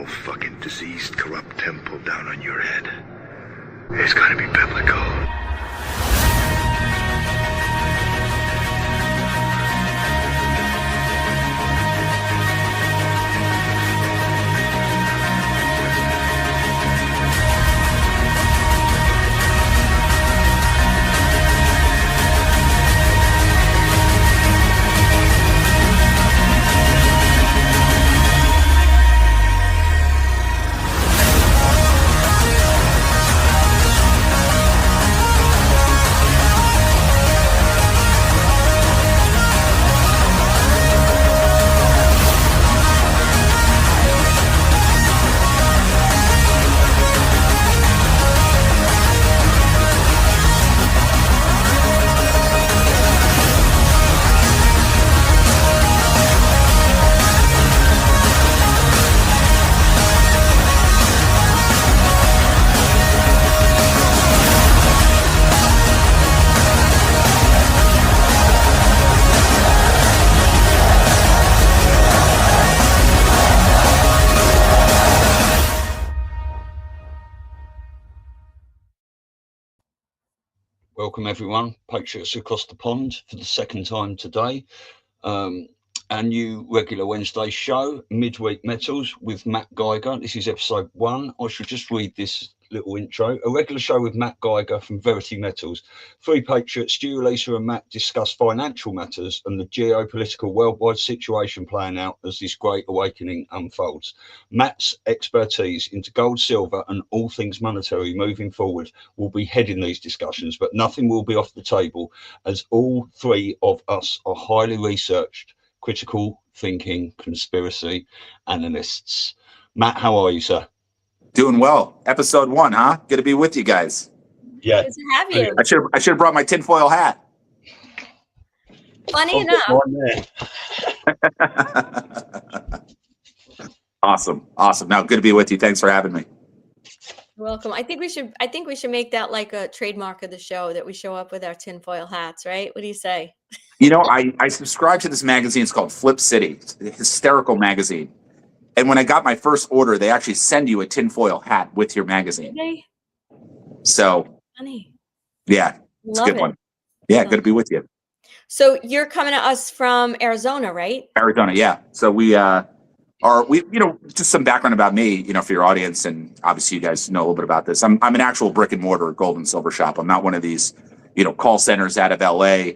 whole fucking diseased, corrupt temple down on your head. It's gotta be biblical. Welcome everyone, Patriots Across the Pond for the second time today. Our new regular Wednesday show, Midweek Metals with Matt Geiger. This is episode 1. I should just read this little intro. A regular show with Matt Geiger from Verity Metals. 3 Patriots, Stu, Elisa and Matt discuss financial matters and the geopolitical worldwide situation playing out as this great awakening unfolds. Matt's expertise into gold, silver and all things monetary moving forward will be heading these discussions, but nothing will be off the table as all 3 of us are highly researched critical thinking conspiracy analysts. Matt, how are you, sir? Doing well. Episode 1, huh? Good to be with you guys. Yeah. Good to have you. I should have brought my tinfoil hat. Funny enough. Awesome. Now, good to be with you. Thanks for having me. You're welcome. I think we should make that like a trademark of the show, that we show up with our tinfoil hats, right? What do you say? You know, I subscribe to this magazine. It's called Flip City. It's a hysterical magazine. And when I got my first order, they actually send you a tinfoil hat with your magazine. Okay. So, funny. Yeah, it's a good one. Yeah, good to be with you. So you're coming to us from Arizona, right? Arizona, yeah. So we just some background about me, for your audience, and obviously you guys know a little bit about this. I'm an actual brick and mortar gold and silver shop. I'm not one of these, call centers out of LA,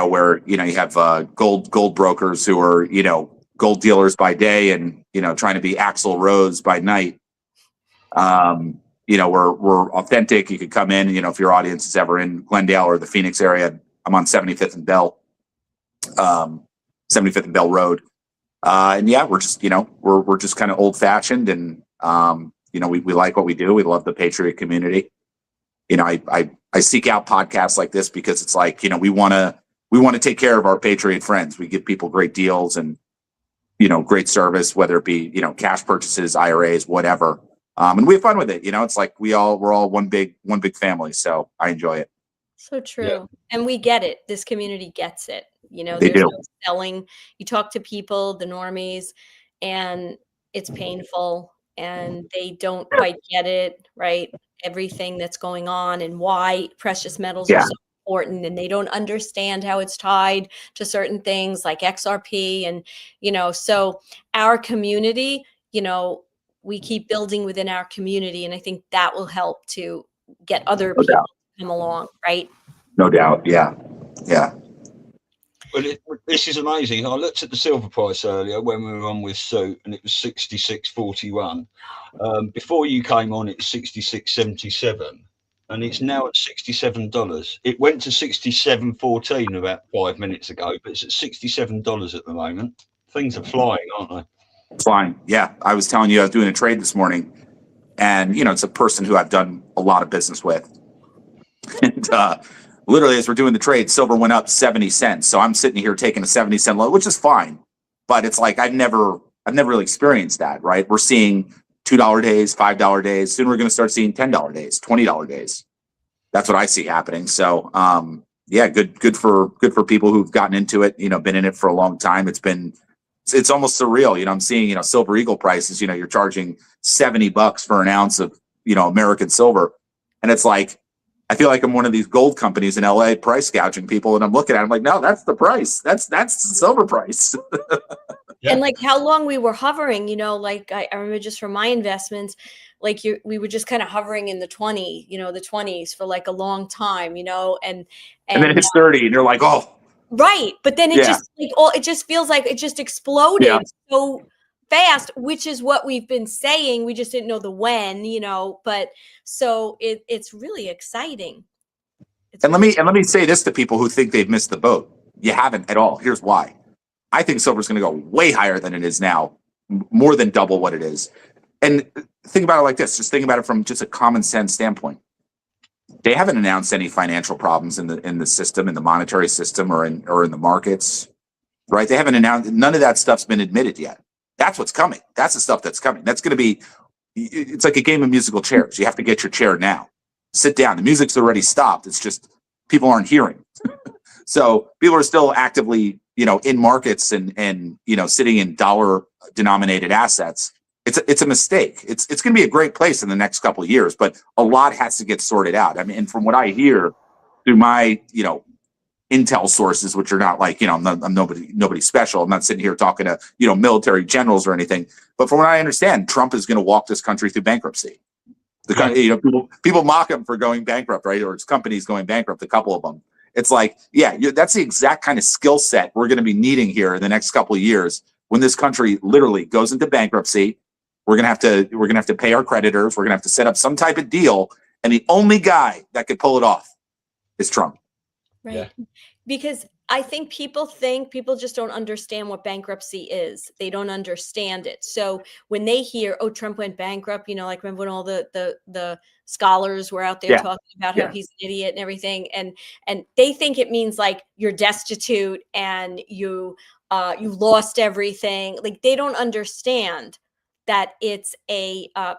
where you have gold brokers who are, gold dealers by day and, trying to be Axl Rose by night. We're authentic. You could come in, if your audience is ever in Glendale or the Phoenix area. I'm on 75th and Bell, 75th and Bell Road. And yeah, we're just, we're just kind of old fashioned and, we like what we do. We love the Patriot community. I seek out podcasts like this because it's like, we want to take care of our Patriot friends. We give people great deals and, great service, whether it be, cash purchases, IRAs, whatever. And we have fun with it. It's like we're all one big family. So I enjoy it. So true. Yeah. And we get it. This community gets it. They there's do. no selling. You talk to people, the normies, and it's painful and they don't quite get it, right? Everything that's going on and why precious metals are so important, and they don't understand how it's tied to certain things like XRP. And, so our community, we keep building within our community. And I think that will help to get other people to come along, right? No doubt. Yeah. Well, this is amazing. I looked at the silver price earlier when we were on with Sue, and it was 66.41. Before you came on, it was 66.77, and it's now at $67. It went to 67.14 about 5 minutes ago, but it's at $67 at the moment. Things are flying, aren't they? Flying. Yeah. I was telling you, I was doing a trade this morning, and it's a person who I've done a lot of business with, and literally, as we're doing the trade, silver went up 70 cents. So I'm sitting here taking a 70-cent low, which is fine. But it's like I've never really experienced that, right? We're seeing $2 days, $5 days. Soon we're going to start seeing $10 days, $20 days. That's what I see happening. So good for people who've gotten into it, been in it for a long time. It's been it's almost surreal. I'm seeing, Silver Eagle prices, you're charging $70 for an ounce of, American silver. And it's like, I feel like I'm one of these gold companies in LA price gouging people. And I'm looking at it, I'm like, no, that's the price. That's the silver price. Yeah. And like how long we were hovering, like I remember just from my investments, like we were just kind of hovering in the 20s for like a long time, and then it's 30 and you're like, oh, right. But then it Yeah. just like it just feels like it just exploded so fast, which is what we've been saying. We just didn't know the when, but so it's really exciting. And let me say this to people who think they've missed the boat. You haven't at all. Here's why. I think silver is going to go way higher than it is now, more than double what it is. And think about it like this. Just think about it from just a common sense standpoint. They haven't announced any financial problems in the system, in the monetary system, or in the markets, right? They haven't announced. None of that stuff's been admitted yet. That's what's coming. That's the stuff that's coming. That's going to be. It's like a game of musical chairs. You have to get your chair now. Sit down. The music's already stopped. It's just people aren't hearing. So people are still actively, in markets and sitting in dollar-denominated assets. It's a mistake. It's going to be a great place in the next couple of years, but a lot has to get sorted out. I mean, and from what I hear through my, intel sources, which are not like, I'm nobody special. I'm not sitting here talking to, military generals or anything. But from what I understand, Trump is going to walk this country through bankruptcy. People mock him for going bankrupt, right? Or his companies going bankrupt, a couple of them. It's like, that's the exact kind of skill set we're going to be needing here in the next couple of years when this country literally goes into bankruptcy. We're gonna have to pay our creditors. We're gonna have to set up some type of deal, and the only guy that could pull it off is Trump. Right. Yeah. Because I think people just don't understand what bankruptcy is. They don't understand it. So when they hear, oh, Trump went bankrupt, like remember when all the scholars were out there talking about how he's an idiot and everything, and they think it means like you're destitute and you lost everything. Like they don't understand that it's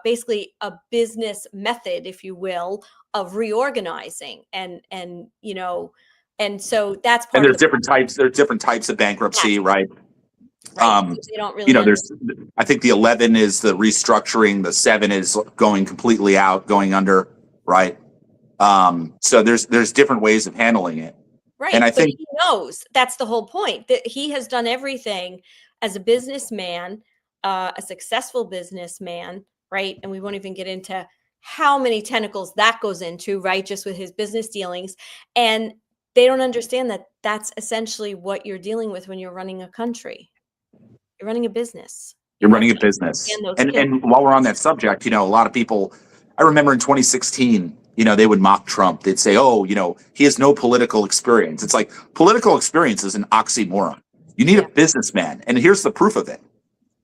basically a business method, if you will, of reorganizing and so that's part. And there's different types. There's different types of bankruptcy, right? Right. They don't really. There's. I think the 11 is the restructuring. The 7 is going completely out, going under, right? So there's different ways of handling it. Right. And I think he knows that's the whole point, that he has done everything as a businessman, a successful businessman, right? And we won't even get into how many tentacles that goes into, right? Just with his business dealings. And they don't understand that that's essentially what you're dealing with when you're running a country. You're running a business. You're running a business. And while we're on that subject, a lot of people, I remember in 2016, they would mock Trump. They'd say, oh, he has no political experience. It's like political experience is an oxymoron. You need a businessman. And here's the proof of it.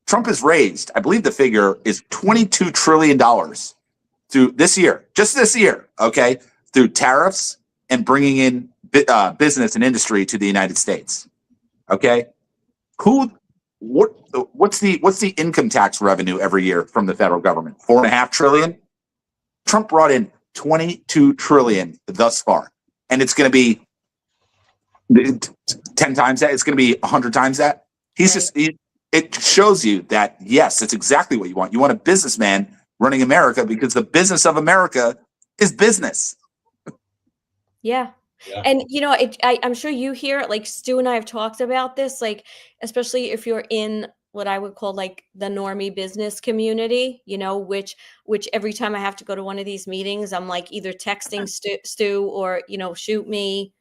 Trump has raised, I believe the figure is $22 trillion through this year, just this year, okay, through tariffs and bringing in business and industry to the United States. Okay, what's the income tax revenue every year from the federal government? $4.5 trillion. Trump brought in $22 trillion thus far, and it's going to be 10 times that. It's going to be 100 times that. It shows you that yes, that's exactly what you want. You want a businessman running America because the business of America is business. Yeah. And, I'm sure you hear it, like Stu and I have talked about this, like, especially if you're in what I would call like the normie business community, which every time I have to go to one of these meetings, I'm like either texting Stu or, shoot me,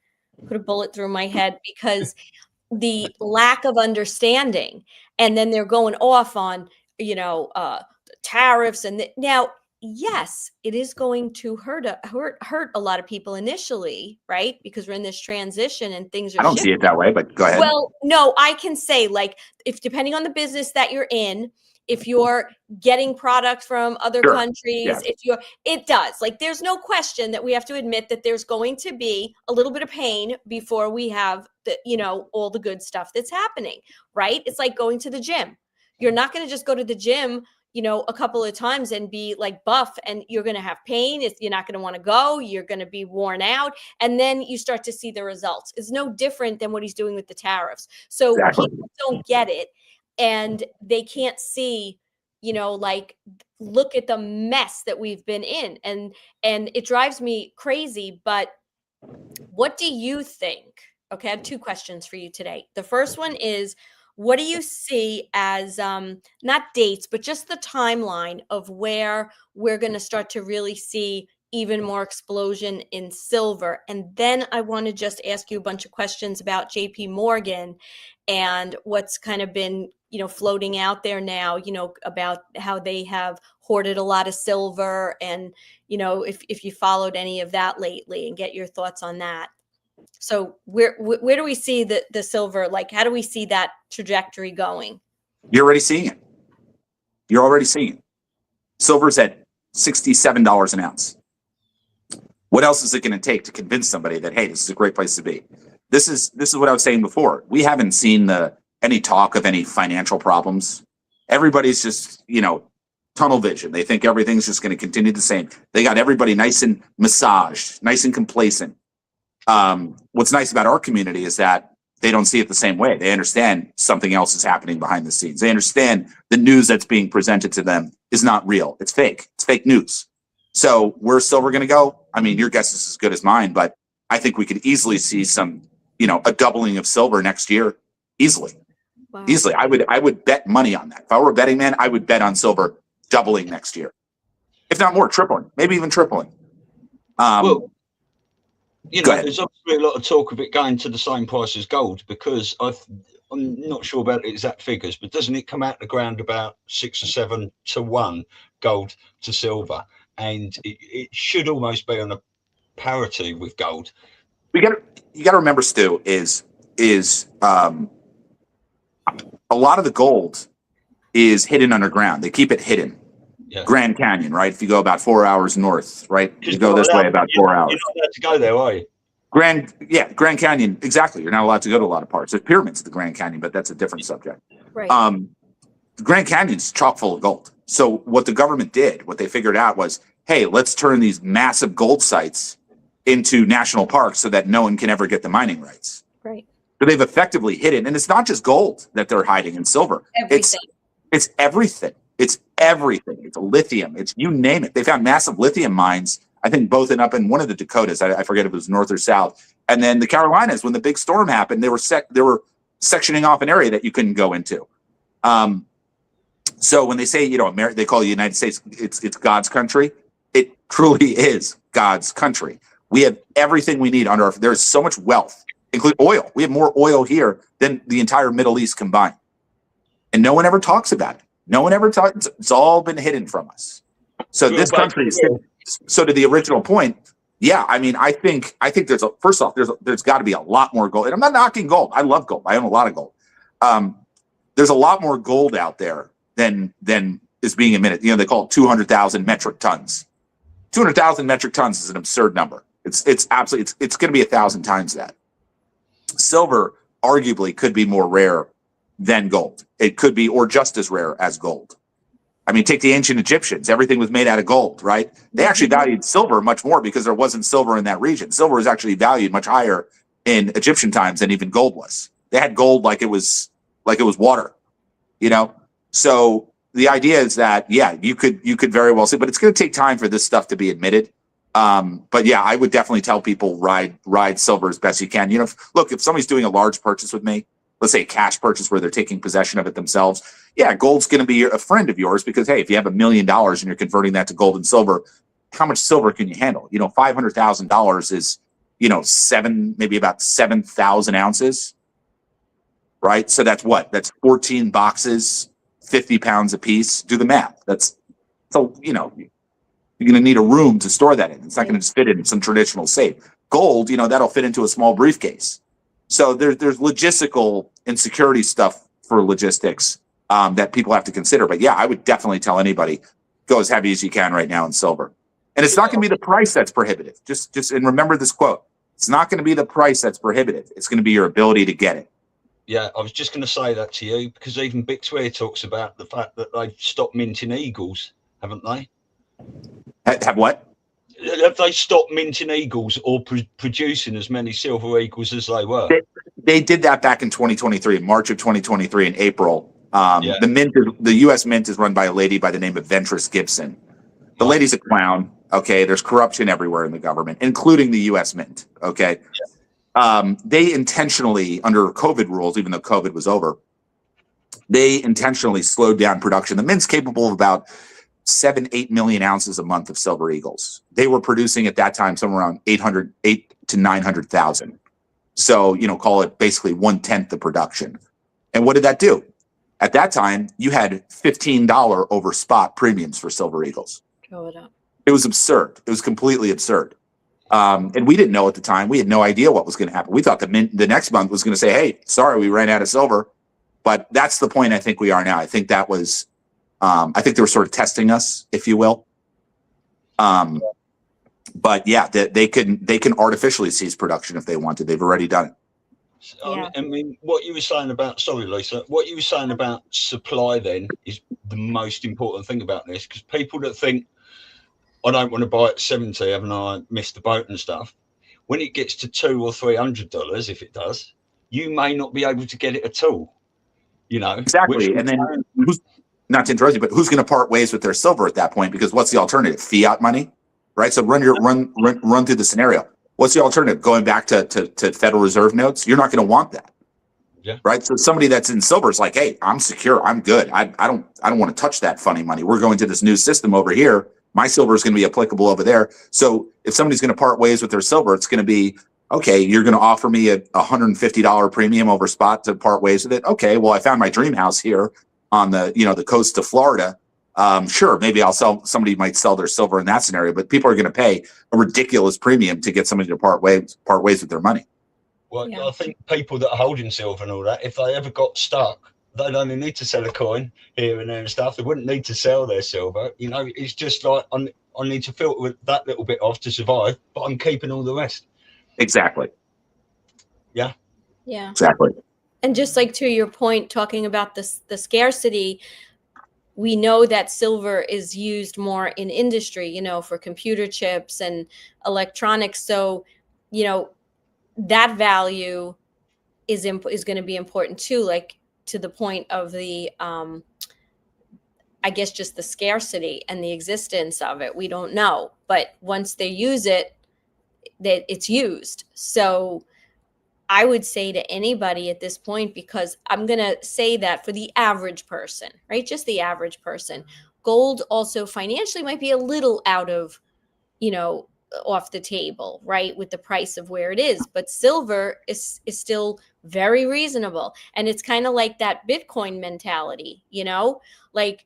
put a bullet through my head, because the lack of understanding. And then they're going off on, tariffs. And now, yes, it is going to hurt a lot of people initially, right? Because we're in this transition and things are I don't shifting. see it that way, but go ahead. Well, no, I can say, like, if depending on the business that you're in, if you're getting product from other countries, it does. Like, there's no question that we have to admit that there's going to be a little bit of pain before we have the, all the good stuff that's happening, right? It's like going to the gym. You're not going to just go to the gym, a couple of times and be like buff, and you're going to have pain. You're not going to want to go. You're going to be worn out. And then you start to see the results. It's no different than what he's doing with the tariffs. So people don't get it. and they can't see, like, look at the mess that we've been in. And it drives me crazy. But what do you think? Okay, I have two questions for you today. The first one is, what do you see as not dates, but just the timeline of where we're going to start to really see even more explosion in silver? And then I want to just ask you a bunch of questions about JP Morgan and what's kind of been, floating out there now, about how they have hoarded a lot of silver, and, if you followed any of that lately, and get your thoughts on that. So where do we see the silver? Like, how do we see that trajectory going? You're already seeing it. You're already seeing it. Silver's at $67 an ounce. What else is it going to take to convince somebody that, hey, this is a great place to be? This is what I was saying before. We haven't seen any talk of any financial problems. Everybody's just, tunnel vision. They think everything's just going to continue the same. They got everybody nice and massaged, nice and complacent. What's nice about our community is that they don't see it the same way. They understand something else is happening behind the scenes. They understand the news that's being presented to them is not real. It's fake. It's fake news. So where's silver going to go? I mean, your guess is as good as mine, but I think we could easily see some, a doubling of silver next year. Easily. Wow. Easily. I would bet money on that. If I were a betting man, I would bet on silver doubling next year. If not more, tripling, maybe even tripling. Well, there's obviously a lot of talk of it going to the same price as gold, because I'm not sure about the exact figures, but doesn't it come out the ground about 6 or 7 to 1 gold to silver? And it should almost be on a parity with gold. You got to remember, Stu, is a lot of the gold is hidden underground. They keep it hidden. Yeah. Grand Canyon, right? If you go about 4 hours north, right? You go this way about 4 hours. You're not allowed to go there, are you? Grand Canyon, exactly. You're not allowed to go to a lot of parts. There's pyramids at the Grand Canyon, but that's a different subject. Right. The Grand Canyon's chock full of gold. So what the government did, what they figured out was, hey, let's turn these massive gold sites into national parks so that no one can ever get the mining rights. Right. So they've effectively hidden, and it's not just gold that they're hiding in silver. Everything. It's everything. It's everything. It's lithium. It's, you name it. They found massive lithium mines, I think both up in one of the Dakotas. I forget if it was north or south. And then the Carolinas, when the big storm happened, they were sectioning off an area that you couldn't go into. So when they say, they call the United States, it's God's country. It truly is God's country. We have everything we need under there's so much wealth, including oil. We have more oil here than the entire Middle East combined. And no one ever talks about it. No one ever talks. It's all been hidden from us. So this country is, so to the original point, yeah, I mean, I think first off, there's got to be a lot more gold. And I'm not knocking gold. I love gold. I own a lot of gold. There's a lot more gold out there than is being admitted. They call it 200,000 metric tons. 200,000 metric tons is an absurd number. It's absolutely, it's going to be 1,000 times that. Silver arguably could be more rare than gold. It could be, or just as rare as gold. I mean, take the ancient Egyptians. Everything was made out of gold, right? They actually valued silver much more because there wasn't silver in that region. Silver was actually valued much higher in Egyptian times than even gold was. They had gold like it was water, So the idea is that, yeah, you could very well say, but it's going to take time for this stuff to be admitted. But yeah, I would definitely tell people ride silver as best you can. Look, if somebody's doing a large purchase with me, let's say a cash purchase where they're taking possession of it themselves, yeah, gold's going to be a friend of yours because, hey, if you have $1 million and you're converting that to gold and silver, how much silver can you handle? $500,000 is, maybe about 7,000 ounces, right? So that's what? That's 14 boxes, 50 pounds a piece. Do the math. You're going to need a room to store that in. It's not going to just fit in some traditional safe. Gold, that'll fit into a small briefcase. So there's logistical and security stuff for logistics that people have to consider. But yeah, I would definitely tell anybody, go as heavy as you can right now in silver. And it's not going to be the price that's prohibitive. And remember this quote. It's not going to be the price that's prohibitive. It's going to be your ability to get it. Yeah, I was just going to say that to you because even Bixware talks about the fact that they've stopped minting eagles, haven't they? Have what? Have they stopped minting eagles or producing as many silver eagles as they were? They did that back in 2023, March of 2023 in April. The U.S. Mint is run by a lady by the name of Ventress Gibson. The lady's a clown. Okay, there's corruption everywhere in the government, including the U.S. Mint. Okay, they intentionally, under COVID rules, even though COVID was over, they intentionally slowed down production. The Mint's capable of about 7-8 million ounces a month of silver eagles. They were producing at that time somewhere around 8 to 900,000. So, call it basically 1/10 the production. And what did that do? At that time, you had $15 over spot premiums for silver eagles. Throw it up. It was absurd. It was completely absurd. And we didn't know at the time. We had no idea what was going to happen. We thought the Mint the next month was going to say, hey, sorry, we ran out of silver. But that's the point I think we are now. I think that was, I think they were sort of testing us, if you will. But yeah, they can artificially cease production if they wanted. They've already done it. Yeah. I mean, what you were saying about, sorry, Lisa, what you were saying about supply then is the most important thing about this, because people that think, I don't want to buy at 70, haven't I missed the boat and stuff. When it gets to $200 or $300, if it does, you may not be able to get it at all. Exactly. And then not to interrupt you, but who's going to part ways with their silver at that point? Because what's the alternative? Fiat money, right? So run through the scenario. What's the alternative? Going back to Federal Reserve notes? You're not going to want that. Yeah. Right. So somebody that's in silver is like, hey, I'm secure. I'm good. I don't want to touch that funny money. We're going to this new system over here. My silver is going to be applicable over there. So if somebody's going to part ways with their silver, it's going to be, okay, you're going to offer me a $150 premium over spot to part ways with it. Okay, well, I found my dream house here on the coast of Florida. Sure, maybe somebody might sell their silver in that scenario, but people are going to pay a ridiculous premium to get somebody to part ways with their money. Well, yeah. I think people that are holding silver and all that, if they ever got stuck, they'd only need to sell a coin here and there and stuff. They wouldn't need to sell their silver. It's just like, I need to filter that little bit off to survive, but I'm keeping all the rest. Exactly. Yeah. Yeah. Exactly. And just like to your point, talking about the scarcity, we know that silver is used more in industry, for computer chips and electronics. So, that value is going to be important too, like to the point of the, I guess, just the scarcity and the existence of it. We don't know, but once they use it, that it's used. So I would say to anybody at this point, because I'm going to say that for the average person, right? Just the average person, gold also financially might be a little out of, off the table, right? With the price of where it is, but silver is still very reasonable. And it's kind of like that Bitcoin mentality, like,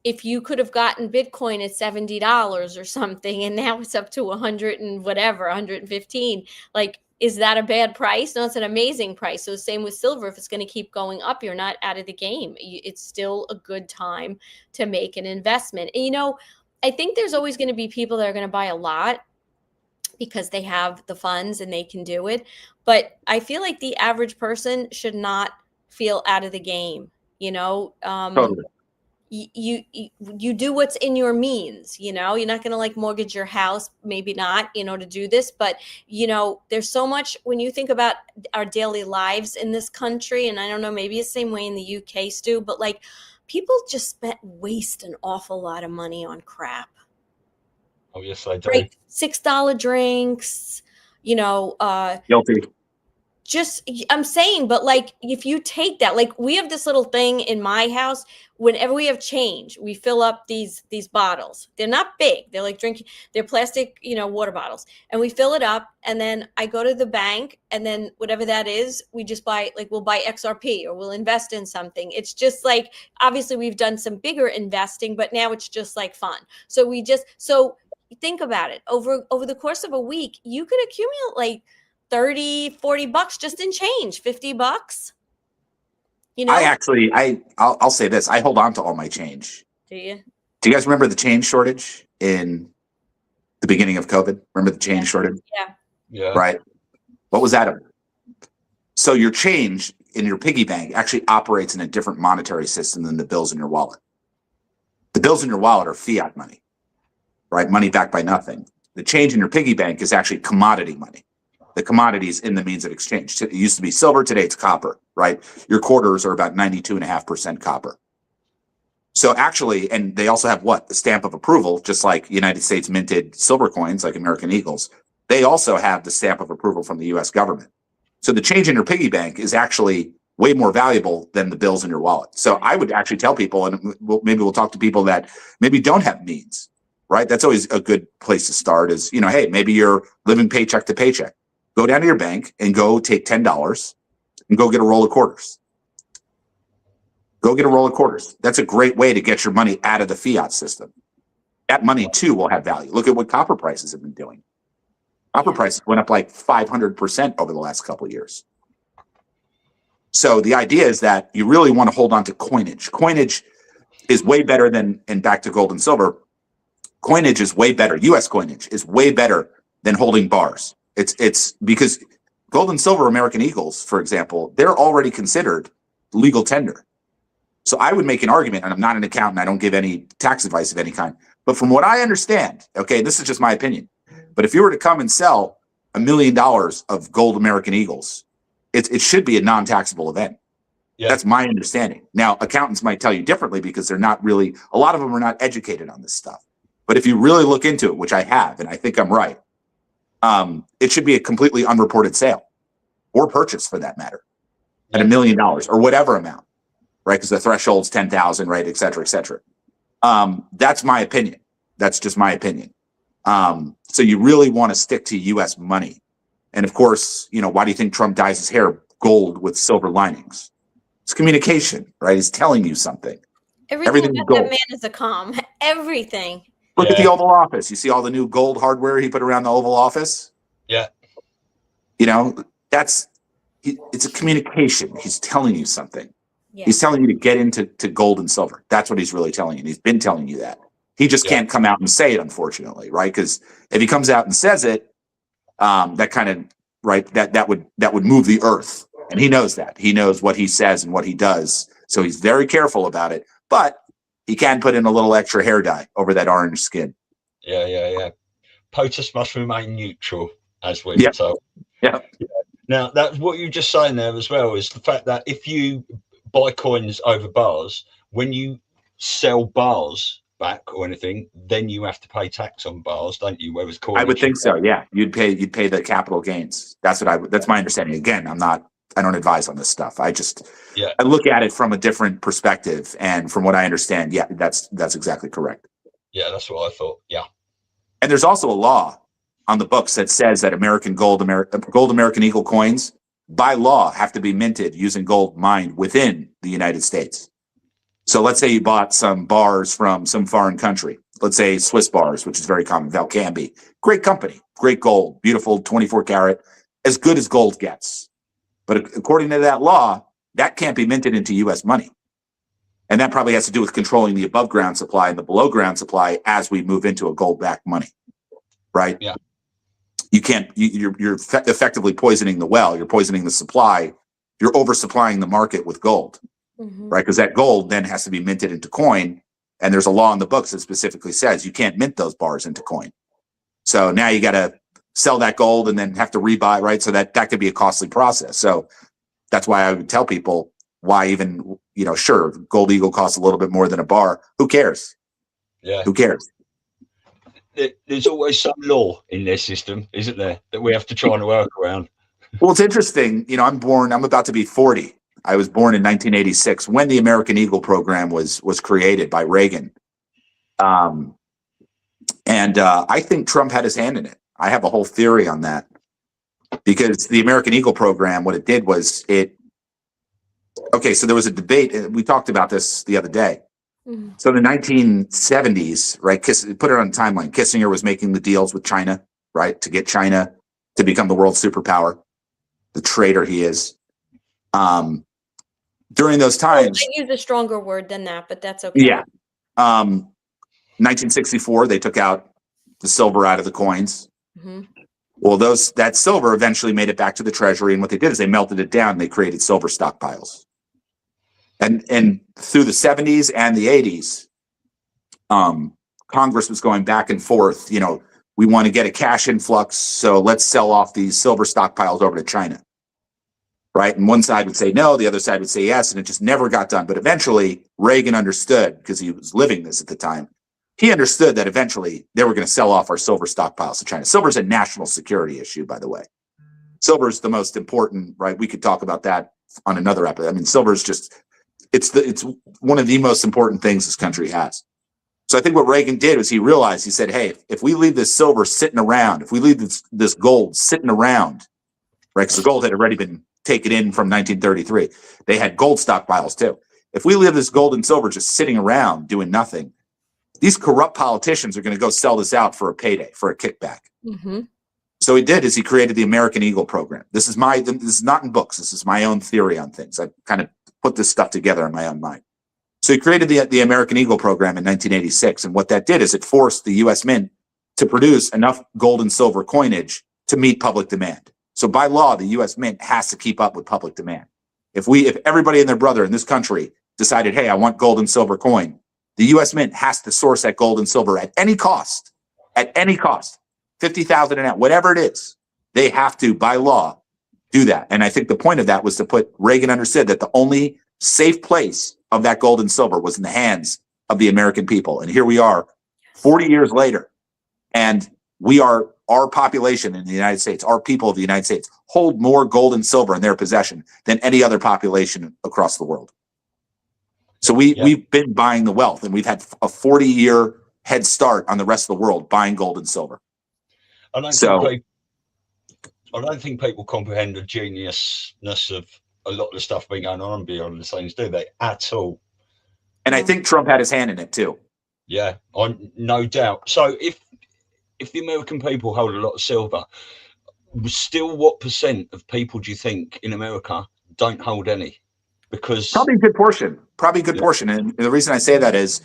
if you could have gotten Bitcoin at $70 or something, and now it's up to 100 and whatever, 115, like, is that a bad price? No, it's an amazing price. So same with silver. If it's going to keep going up, you're not out of the game. It's still a good time to make an investment. And, I think there's always going to be people that are going to buy a lot because they have the funds and they can do it. But I feel like the average person should not feel out of the game. Totally. You do what's in your means, you're not going to like mortgage your house, maybe not, to do this, but there's so much when you think about our daily lives in this country, and I don't know, maybe it's the same way in the UK, Stu, but like people just waste an awful lot of money on crap. Oh yes, I do. Right? $6 drinks, Guilty. Just, I'm saying, but like, if you take that, like we have this little thing in my house, whenever we have change, we fill up these bottles. They're not big. They're like they're plastic, water bottles, and we fill it up. And then I go to the bank, and then whatever that is, we just buy, like we'll buy XRP or we'll invest in something. It's just like, obviously we've done some bigger investing, but now it's just like fun. So think about it over the course of a week, you could accumulate like $30-$40 just in change, $50. I'll say this. I hold on to all my change. Do you? Do you guys remember the change shortage in the beginning of COVID? Remember the change shortage? Yeah. Right. What was that? So your change in your piggy bank actually operates in a different monetary system than the bills in your wallet. The bills in your wallet are fiat money, right? Money backed by nothing. The change in your piggy bank is actually commodity money. The commodities in the means of exchange. It used to be silver. Today it's copper. right? Your quarters are about 92.5% copper. So actually, and they also have what? The stamp of approval, just like United States minted silver coins like American Eagles. They also have the stamp of approval from the US government. So the change in your piggy bank is actually way more valuable than the bills in your wallet. So I would actually tell people, and maybe we'll talk to people that maybe don't have means, right? That's always a good place to start is, hey, maybe you're living paycheck to paycheck. Go down to your bank and go take $10 and go get a roll of quarters. Go get a roll of quarters. That's a great way to get your money out of the fiat system. That money too will have value. Look at what copper prices have been doing. Copper prices went up like 500% over the last couple of years. So the idea is that you really want to hold on to coinage. Coinage is way better than, and back to gold and silver, coinage is way better. US coinage is way better than holding bars. It's because gold and silver American Eagles, for example, they're already considered legal tender. So I would make an argument, and I'm not an accountant, I don't give any tax advice of any kind, but from what I understand, okay, this is just my opinion, but if you were to come and sell $1 million of gold American Eagles, it should be a non-taxable event. Yeah. That's my understanding. Now, accountants might tell you differently because they're not really, a lot of them are not educated on this stuff. But if you really look into it, which I have, and I think I'm right, it should be a completely unreported sale or purchase for that matter at $1 million or whatever amount, right? Because the threshold's 10,000, right? Et cetera, et cetera. That's my opinion. That's just my opinion. So you really want to stick to US money. And of course, why do you think Trump dyes his hair gold with silver linings? It's communication, right? He's telling you something. Everything about that man is a comm. Everything. Look at the Oval Office. You see all the new gold hardware he put around the Oval Office? Yeah. It's a communication. He's telling you something. Yeah. He's telling you to get into gold and silver. That's what he's really telling you. And he's been telling you that. He just can't come out and say it, unfortunately, right? Because if he comes out and says it, that kind of, right, that would move the earth. And he knows that. He knows what he says and what he does. So he's very careful about it. But he can put in a little extra hair dye over that orange skin. Yeah. POTUS must remain neutral, as we're told. Yeah. Now, that's what you're just saying there as well, is the fact that if you buy coins over bars, when you sell bars back or anything, then you have to pay tax on bars, don't you? Whereas coinage, I would think so. Yeah, you'd pay the capital gains. That's my understanding. Again, I don't advise on this stuff. I look at it from a different perspective, and from what I understand, that's exactly correct. Yeah, that's what I thought. Yeah, and there's also a law on the books that says that gold American Eagle coins, by law, have to be minted using gold mined within the United States. So let's say you bought some bars from some foreign country. Let's say Swiss bars, which is very common, Valcambi. Great company, great gold, beautiful 24 karat, as good as gold gets. But according to that law, that can't be minted into U.S. money. And that probably has to do with controlling the above ground supply and the below ground supply as we move into a gold backed money, right? Yeah. You can't, you're effectively poisoning the well. You're poisoning the supply. You're oversupplying the market with gold. Mm-hmm. Right, because that gold then has to be minted into coin, and there's a law in the books that specifically says you can't mint those bars into coin. So now you got to sell that gold and then have to rebuy, right? So that could be a costly process. So that's why I would tell people, why even, sure, Gold Eagle costs a little bit more than a bar. Who cares? Yeah, who cares? There's always some law in their system, isn't there, that we have to try and work around. Well, it's interesting. I'm about to be 40. I was born in 1986 when the American Eagle program was created by Reagan. And I think Trump had his hand in it. I have a whole theory on that, because the American Eagle program, what it did was so there was a debate. We talked about this the other day. Mm-hmm. So in the 1970s, right, put it on a timeline. Kissinger was making the deals with China, right, to get China to become the world superpower, the traitor he is. During those times, I use a stronger word than that, but that's okay. Yeah. 1964, they took out the silver out of the coins. Mm-hmm. Well, that silver eventually made it back to the treasury, and what they did is they melted it down. And they created silver stockpiles. And through the 70s and the 80s, Congress was going back and forth. We want to get a cash influx, so let's sell off these silver stockpiles over to China. right? And one side would say no, the other side would say yes, and it just never got done. But eventually, Reagan understood, because he was living this at the time. He understood that eventually they were going to sell off our silver stockpiles to China. Silver is a national security issue, by the way. Silver is the most important, right? We could talk about that on another episode. I mean, silver is just, it's one of the most important things this country has. So I think what Reagan did was he realized, he said, hey, if we leave this silver sitting around, if we leave this gold sitting around, right? Because the gold had already been taken in from 1933. They had gold stockpiles too. If we leave this gold and silver just sitting around doing nothing, these corrupt politicians are going to go sell this out for a payday, for a kickback. Mm-hmm. So he did is he created the American Eagle program. This is not in books. This is my own theory on things. I kind of put this stuff together in my own mind. So he created the American Eagle program in 1986. And what that did is it forced the U.S. Mint to produce enough gold and silver coinage to meet public demand. So by law, the U.S. Mint has to keep up with public demand. If everybody and their brother in this country decided, hey, I want gold and silver coin, the U.S. Mint has to source that gold and silver at any cost, 50,000 an ounce, whatever it is. They have to, by law, do that. And I think the point of that was to put, Reagan understood that the only safe place of that gold and silver was in the hands of the American people. And here we are 40 years later, and our population in the United States, our people of the United States, hold more gold and silver in their possession than any other population across the world. So we've been buying the wealth, and we've had a 40-year head start on the rest of the world buying gold and silver. I don't think people comprehend the geniusness of a lot of the stuff being going on beyond the scenes, do they? At all. And I think Trump had his hand in it too. Yeah, no doubt. So if the American people hold a lot of silver, still what percent of people do you think in America don't hold any? Because probably a good portion. And the reason I say that is,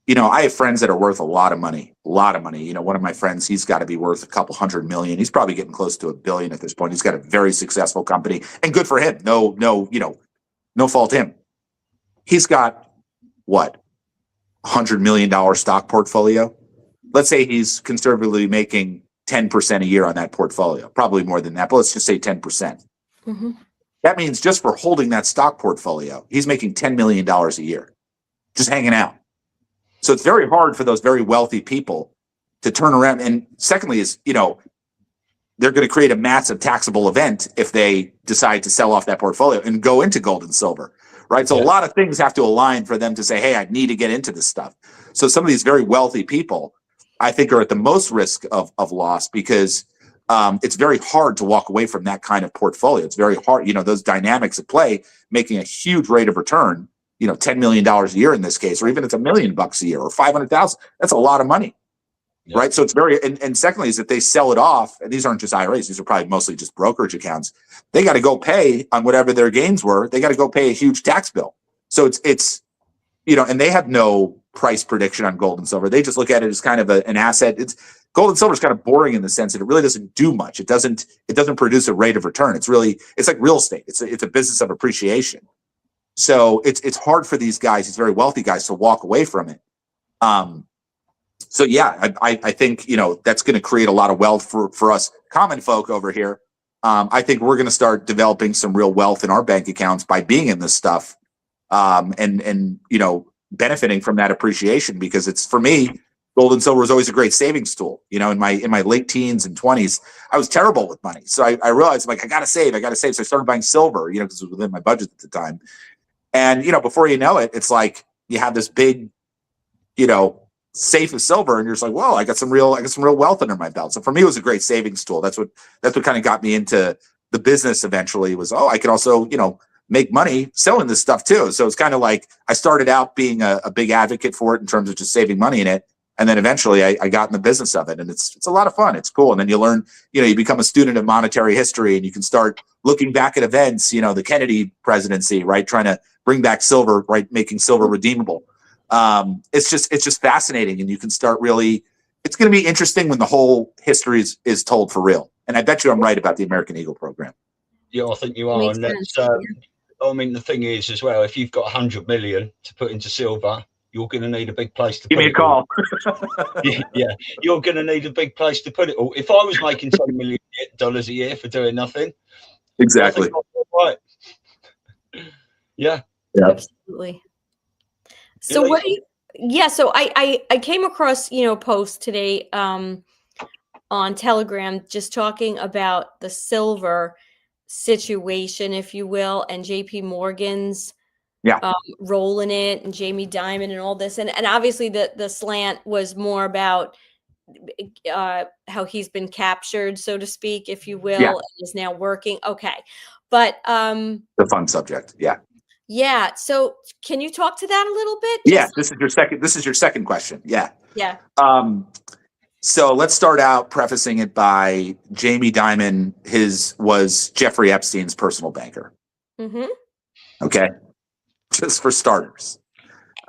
I have friends that are worth a lot of money. One of my friends, he's got to be worth a couple $100 million. He's probably getting close to $1 billion at this point. He's got a very successful company, and good for him. No fault him. He's got what, $100 million stock portfolio. Let's say he's conservatively making 10% a year on that portfolio, probably more than that, but let's just say 10%. Mm-hmm. That means just for holding that stock portfolio, he's making $10 million a year, just hanging out. So it's very hard for those very wealthy people to turn around. And secondly is, they're going to create a massive taxable event if they decide to sell off that portfolio and go into gold and silver, right? So a lot of things have to align for them to say, hey, I need to get into this stuff. So some of these very wealthy people, I think, are at the most risk of loss, because it's very hard to walk away from that kind of portfolio. It's very hard, those dynamics at play, making a huge rate of return, $10 million a year in this case, or even it's $1 million a year or 500,000. That's a lot of money, right? So it's very, and secondly is if they sell it off, and these aren't just IRAs, these are probably mostly just brokerage accounts. They got to go pay on whatever their gains were. They got to go pay a huge tax bill. So it's and they have no price prediction on gold and silver. They just look at it as kind of an asset. Gold and silver is kind of boring in the sense that it really doesn't do much. It doesn't produce a rate of return. It's like real estate. It's a business of appreciation. So it's hard for these guys, these very wealthy guys, to walk away from it. So yeah, I think that's going to create a lot of wealth for us common folk over here. I think we're going to start developing some real wealth in our bank accounts by being in this stuff, and benefiting from that appreciation, because it's, for me, gold and silver was always a great savings tool. In my late teens and 20s, I was terrible with money. So I realized, I got to save. So I started buying silver, because it was within my budget at the time. And, before you know it, it's like you have this big, safe of silver, and you're just like, whoa, I got some real wealth under my belt. So for me, it was a great savings tool. That's what kind of got me into the business eventually, was, I could also, make money selling this stuff too. So it's kind of like I started out being a big advocate for it in terms of just saving money in it. And then eventually I got in the business of it, and it's a lot of fun. It's cool. And then you learn, you become a student of monetary history, and you can start looking back at events, the Kennedy presidency, right? Trying to bring back silver, right? Making silver redeemable. It's just fascinating. And you can start really, it's going to be interesting when the whole history is told for real. And I bet you I'm right about the American Eagle program. Yeah, I think you are. And that's, the thing is as well, if you've got 100 million to put into silver, you're going to need a big place to give put me a call. Yeah, you're going to need a big place to put it all. If I was making $10 million a year for doing nothing, exactly. Right. Yeah. Yeah. Absolutely. So what do you, yeah, so I came across, a post today on Telegram just talking about the silver situation, if you will, and JP Morgan's role in it, and Jamie Dimon and all this. And obviously the slant was more about how he's been captured, so to speak, if you will, and is now working. Okay. But the fun subject. Yeah. Yeah. So can you talk to that a little bit? Yeah. This is your second question. Yeah. Yeah. So let's start out prefacing it by Jamie Dimon was Jeffrey Epstein's personal banker. Mm-hmm. Okay. Just for starters.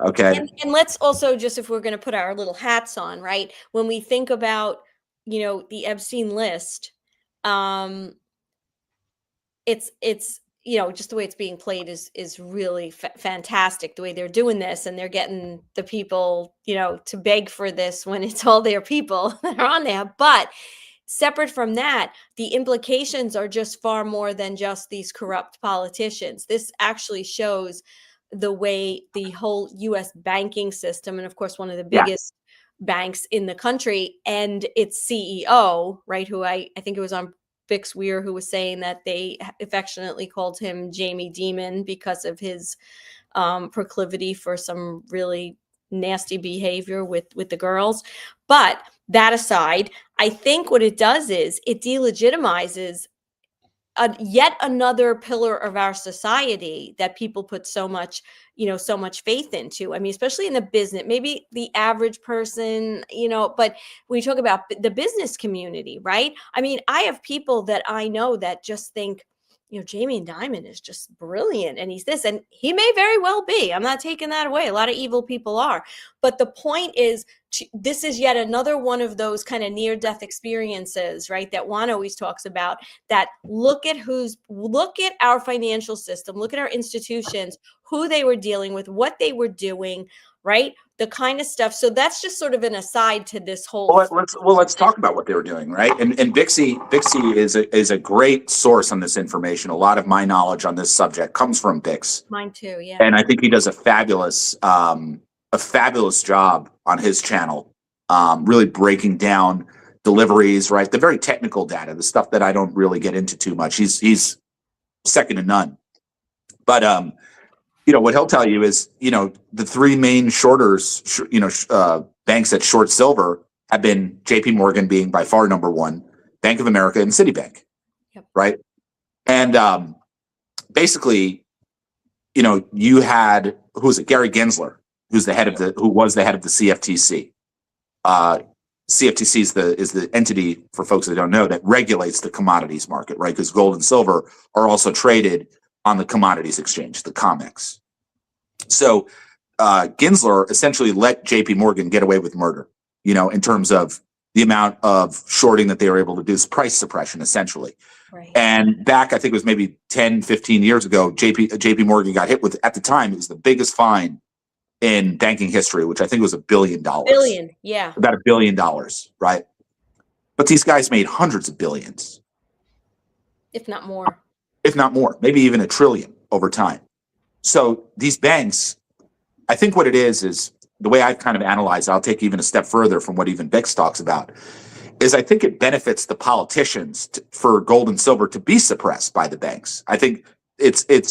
Okay. And let's also, just if we're going to put our little hats on, right? When we think about, the Epstein list, it's just the way it's being played is really fantastic, the way they're doing this, and they're getting the people, to beg for this when it's all their people that are on there. But separate from that, the implications are just far more than just these corrupt politicians. This actually shows the way the whole U.S. banking system, and of course, one of the biggest banks in the country, and its CEO, right, who I think it was on Bix Weir who was saying that they affectionately called him Jamie Demon because of his proclivity for some really nasty behavior with the girls. But that aside, I think what it does is it delegitimizes yet another pillar of our society that people put so much faith into. I mean, especially in the business, maybe the average person, but when you talk about the business community, right? I mean, I have people that I know that just think, Jamie Dimon is just brilliant and he's this, and he may very well be. I'm not taking that away. A lot of evil people are. But the point is, this is yet another one of those kind of near-death experiences, right? That Juan always talks about, that look at our financial system, look at our institutions, who they were dealing with, what they were doing, right? The kind of stuff. So that's just sort of an aside to this whole. Let's talk about what they were doing, right? And Bixie is a great source on this information. A lot of my knowledge on this subject comes from Bix. Mine too, yeah. And I think he does a fabulous job on his channel, really breaking down deliveries, right? The very technical data, the stuff that I don't really get into too much. He's second to none. But what he'll tell you is, the three main shorters, banks that short silver have been JP Morgan being by far number one, Bank of America, and Citibank. Yep. Right. And basically, you had, who was it? Gary Gensler, who was the head of the CFTC. CFTC is the entity, for folks that don't know, that regulates the commodities market, right? Because gold and silver are also traded on the commodities exchange, the COMEX. So Gensler essentially let JP Morgan get away with murder, in terms of the amount of shorting that they were able to do, price suppression, essentially. Right. And back, I think it was maybe 10, 15 years ago, JP Morgan got hit with, at the time, it was the biggest fine in banking history, which I think was $1 billion. Billion, yeah. About $1 billion, right? But these guys made hundreds of billions. If not more. Maybe even $1 trillion over time. So these banks, I think what it is the way I've kind of analyzed, I'll take even a step further from what even Bix talks about, is I think it benefits the politicians for gold and silver to be suppressed by the banks. I think it's a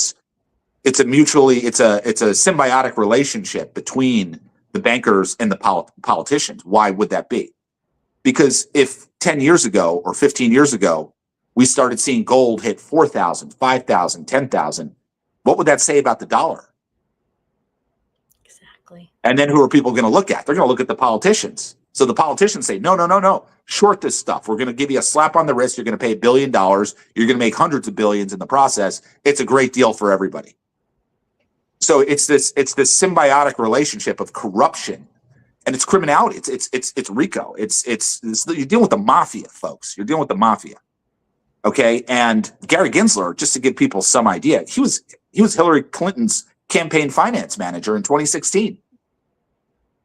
symbiotic relationship between the bankers and the politicians. Why would that be? Because if 10 years ago or 15 years ago, we started seeing gold hit 4,000, 5,000, 10,000, what would that say about the dollar? Exactly. And then who are people going to look at? They're going to look at the politicians. So the politicians say, no, short this stuff. We're going to give you a slap on the wrist. You're going to pay $1 billion. You're going to make hundreds of billions in the process. It's a great deal for everybody. So it's this symbiotic relationship of corruption, and it's criminality. It's RICO. It's you're dealing with the mafia, folks. You're dealing with the mafia. Okay. And Gary Gensler, just to give people some idea, he was Hillary Clinton's campaign finance manager in 2016.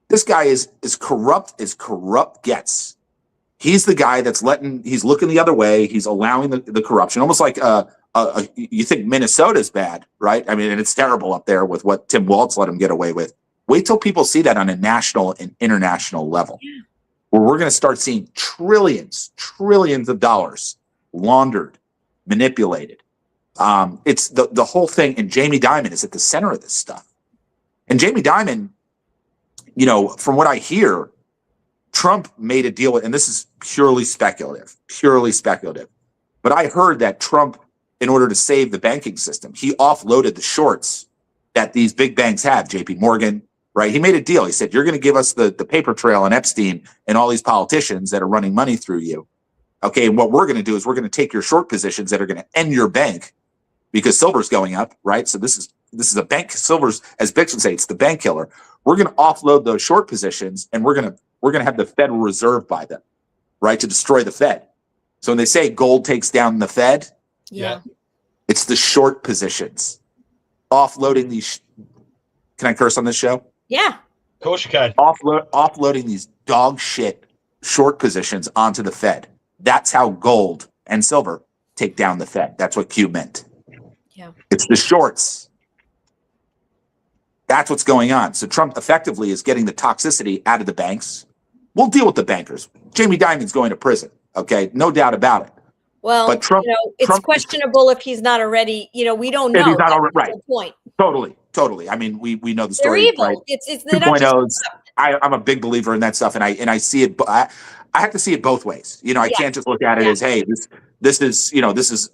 This guy is corrupt as corrupt gets. He's the guy that's he's looking the other way. He's allowing the corruption, almost like you think Minnesota's bad, right? I mean, and it's terrible up there with what Tim Walz let him get away with. Wait till people see that on a national and international level, where we're going to start seeing trillions of dollars laundered, manipulated. It's the whole thing, and Jamie Dimon is at the center of this stuff. And Jamie Dimon, you know, from what I hear, Trump made a deal with, and this is purely speculative, but I heard that Trump, in order to save the banking system, he offloaded the shorts that these big banks have, JP Morgan, right? He made a deal. He said, you're going to give us the paper trail on Epstein and all these politicians that are running money through you. Okay, and what we're going to do is we're going to take your short positions that are going to end your bank, because silver's going up, right? So this is a bank. Silver's, as Bix would say, it's the bank killer. We're going to offload those short positions, and we're going to have the Federal Reserve buy them, right, to destroy the Fed. So when they say gold takes down the Fed, it's the short positions. Offloading these. Can I curse on this show? Yeah. Of course you can. Offloading these dog shit short positions onto the Fed. That's how gold and silver take down the Fed. That's what Q meant. Yeah. It's the shorts. That's what's going on. So Trump effectively is getting the toxicity out of the banks. We'll deal with the bankers. Jamie Dimon's going to prison. Okay, no doubt about it. Well, but Trump, you know, it's Trump, questionable if he's not already. You know, we don't know. He's not already, right. Point. Totally. I mean, we know the They're story. evil. Right? It's 2.0s. I'm a big believer in that stuff, and I see it. I have to see it both ways. You know, I can't just look at it as, hey, this is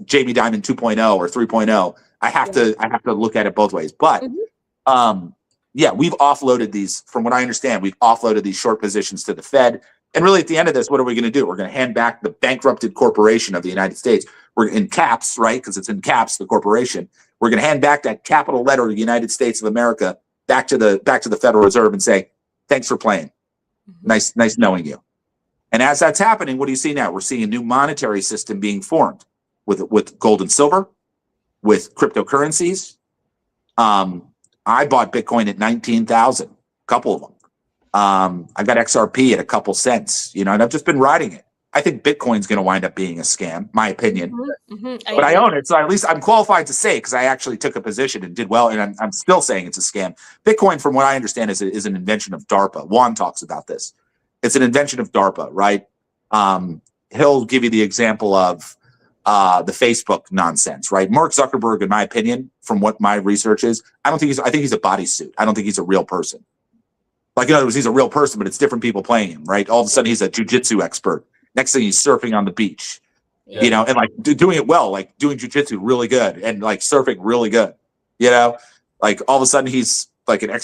Jamie Dimon 2.0 or 3.0. I have to look at it both ways. But we've offloaded these. From what I understand, we've offloaded these short positions to the Fed. And really, at the end of this, what are we going to do? We're going to hand back the bankrupted corporation of the United States. We're in caps, right? Because it's in caps, the corporation. We're going to hand back that capital letter of the United States of America back to the Federal Reserve and say, thanks for playing. Nice knowing you. And as that's happening, what do you see now? We're seeing a new monetary system being formed with gold and silver, with cryptocurrencies. I bought Bitcoin at 19,000, a couple of them. I got XRP at a couple cents, and I've just been riding it. I think Bitcoin's going to wind up being a scam, my opinion. But I own it, so at least I'm qualified to say, because I actually took a position and did well, and I'm still saying it's a scam. Bitcoin, from what I understand, is an invention of DARPA. Juan talks about this. It's an invention of DARPA, right? He'll give you the example of the Facebook nonsense, right? Mark Zuckerberg, in my opinion, from what my research is, I think he's a bodysuit. I don't think he's a real person. Like, in other words, he's a real person, but it's different people playing him, right? All of a sudden, he's a jujitsu expert. Next thing, he's surfing on the beach, and like doing it well, like doing jujitsu really good, and like surfing really good, like all of a sudden he's like I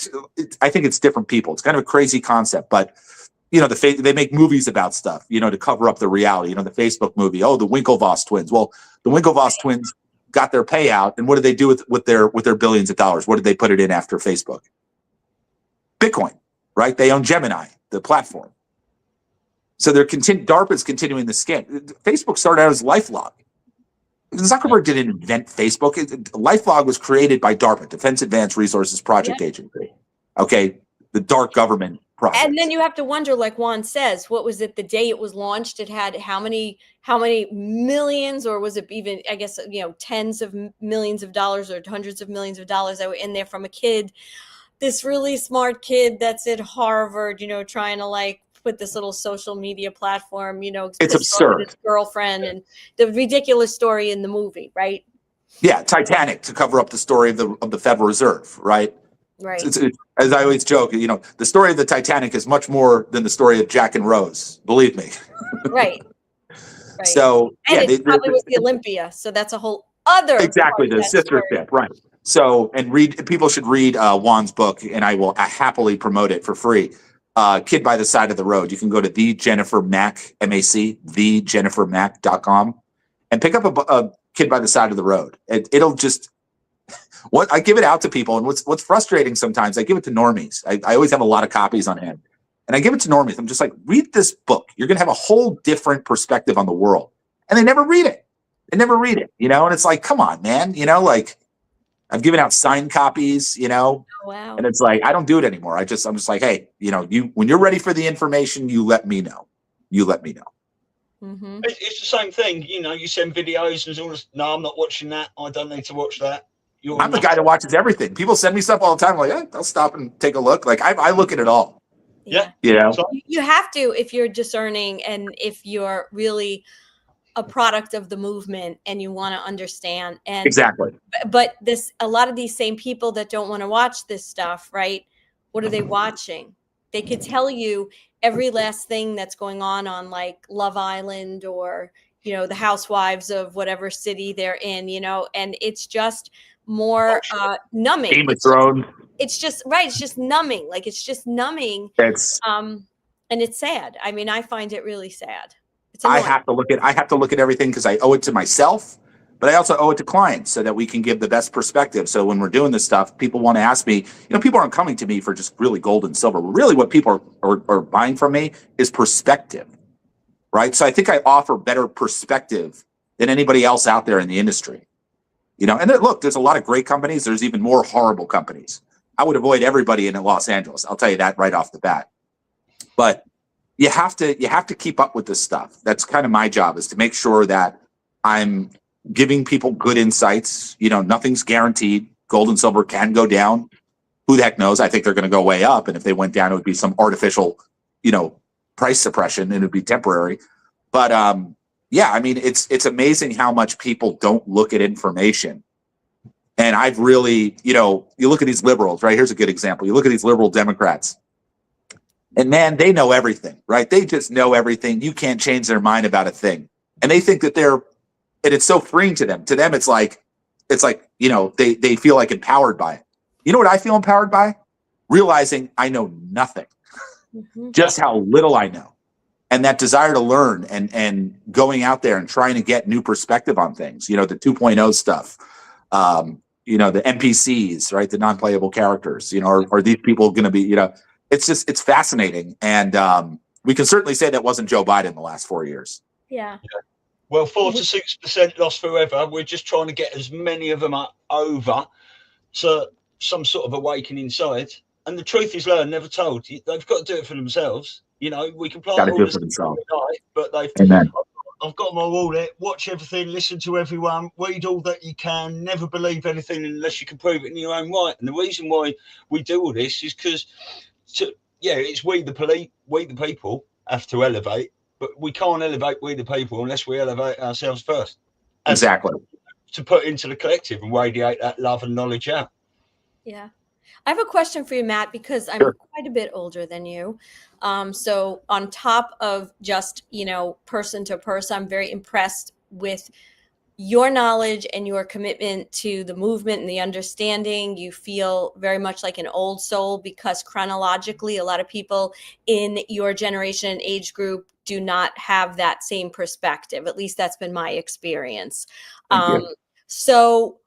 think it's different people. It's kind of a crazy concept, but they make movies about stuff, to cover up the reality. The Facebook movie, the Winklevoss twins. Well, the Winklevoss twins got their payout, and what did they do with their billions of dollars? What did they put it in after Facebook? Bitcoin, right? They own Gemini, the platform. So DARPA's continuing the scam. Facebook started out as LifeLog. Zuckerberg didn't invent Facebook. LifeLog was created by DARPA, Defense Advanced Resources Project Agency. Okay, the dark government project. And then you have to wonder, like Juan says, what was it the day it was launched? It had how many millions, or was it even, I guess, tens of millions of dollars or hundreds of millions of dollars that were in there from a kid, this really smart kid that's at Harvard, trying to like put this little social media platform, it's absurd. His girlfriend, and the ridiculous story in the movie, right? Yeah, Titanic, to cover up the story of the Federal Reserve, right? Right. It's, as I always joke, the story of the Titanic is much more than the story of Jack and Rose. Believe me. Right. So and it probably was the Olympia, so that's a whole other the sister ship, right? So people should read Juan's book, and I will happily promote it for free. Kid by the Side of the Road. You can go to thejennifermac.com and pick up a Kid by the Side of the Road. It'll just what I give it out to people, and what's frustrating sometimes, I give it to normies. I always have a lot of copies on hand, and I give it to normies. I'm just like, read this book. You're gonna have a whole different perspective on the world, and they never read it. And it's like, come on, man. Like, I've given out signed copies, Oh, wow. and it's like, I don't do it anymore. I'm just like, hey, when you're ready for the information, you let me know. Mm-hmm. It's the same thing. You know, you send videos and all this. No, I'm not watching that. I don't need to watch that. I'm the guy that watches everything. People send me stuff all the time. I'm like, I'll stop and take a look. Like I look at it all. Yeah. You know, So, You have to, if you're discerning and if you're really a product of the movement and you want to understand. And exactly. but a lot of these same people that don't want to watch this stuff, right? What are they watching? They could tell you every last thing that's going on like Love Island or, you know, the housewives of whatever city they're in, you know, and it's just more numbing. Game of Thrones. It's just right. It's just numbing. Like it's just numbing. It's and it's sad. I mean, I find it really sad. I have to look at everything because I owe it to myself, but I also owe it to clients so that we can give the best perspective. So when we're doing this stuff, people want to ask me, you know, people aren't coming to me for just really gold and silver. Really what people are buying from me is perspective, right? So I think I offer better perspective than anybody else out there in the industry, you know, and look, there's a lot of great companies. There's even more horrible companies. I would avoid everybody in Los Angeles. I'll tell you that right off the bat, but you have to keep up with this stuff. That's kind of my job, is to make sure that I'm giving people good insights. You know, nothing's guaranteed. Gold and silver can go down. Who the heck knows? I think they're going to go way up. And if they went down, it would be some artificial, you know, price suppression, and it would be temporary. But yeah, I mean, it's amazing how much people don't look at information. And I've really, you know, you look at these liberals, right? Here's a good example. You look at these liberal Democrats. And man, they know everything, right? They just know everything. You can't change their mind about a thing. And they think that and it's so freeing to them. To them, it's like, you know, they feel like empowered by it. You know what I feel empowered by? Realizing I know nothing, just how little I know. And that desire to learn and going out there and trying to get new perspective on things, you know, the 2.0 stuff, you know, the NPCs, right? The non-playable characters, you know, are these people going to be, you know, it's fascinating. And we can certainly say that wasn't Joe Biden the last 4 years. Yeah. Well, 4 to 6% lost forever. We're just trying to get as many of them over to some sort of awakening inside. And the truth is learned, never told. They've got to do it for themselves. You know, we can plant all this night, but I've got my rule there. Watch everything, listen to everyone, read all that you can, never believe anything unless you can prove it in your own right. And the reason why we do all this is because it's we the people have to elevate, but we can't elevate we the people unless we elevate ourselves first. Exactly. To put into the collective and radiate that love and knowledge out. Yeah. I have a question for you, Matt, because I'm quite a bit older than you. So on top of just, you know, person to person, I'm very impressed with your knowledge and your commitment to the movement and the understanding. You feel very much like an old soul because chronologically, a lot of people in your generation and age group do not have that same perspective. At least that's been my experience. So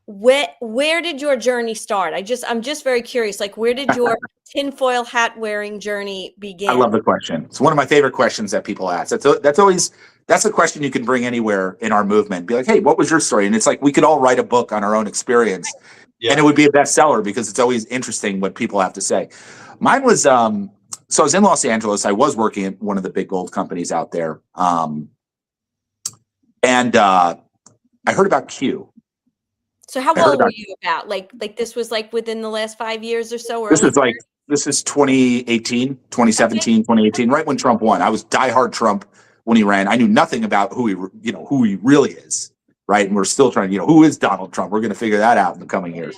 where did your journey start? I'm just very curious. Like, where did your tinfoil hat wearing journey begin? I love the question. It's one of my favorite questions that people ask. That's a question you can bring anywhere in our movement. Be like, hey, what was your story? And it's like, we could all write a book on our own experience and it would be a bestseller because it's always interesting what people have to say. Mine was, so I was in Los Angeles. I was working at one of the big gold companies out there. And I heard about Q. So how old were you about? Like this was like within the last 5 years or so? This is 2018, 2017, 2018, right when Trump won. I was diehard Trump when he ran. I knew nothing about who he really is, right? And we're still trying, who is Donald Trump? We're going to figure that out in the coming years.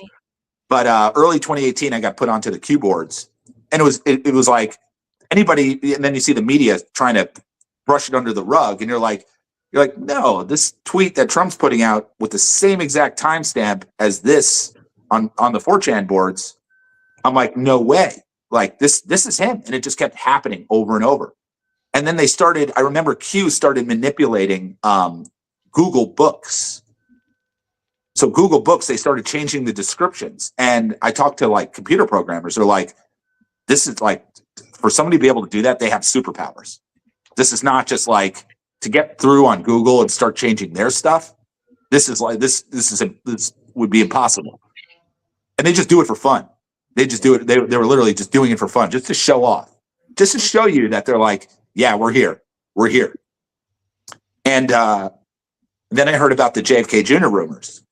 But early 2018, I got put onto the Q boards, and it was like anybody, and then you see the media trying to brush it under the rug, and you're like, no, this tweet that Trump's putting out with the same exact timestamp as this on the 4chan boards, I'm like, no way. Like this is him. And it just kept happening over and over. And then I remember Q started manipulating Google Books. So Google Books, they started changing the descriptions. And I talked to like computer programmers. They're like, this is like, for somebody to be able to do that, they have superpowers. This is not just like, to get through on Google and start changing their stuff, this would be impossible. And they just do it for fun. They just do it. They were literally just doing it for fun, just to show off, just to show you that they're like, yeah, we're here. And then I heard about the JFK Jr. rumors.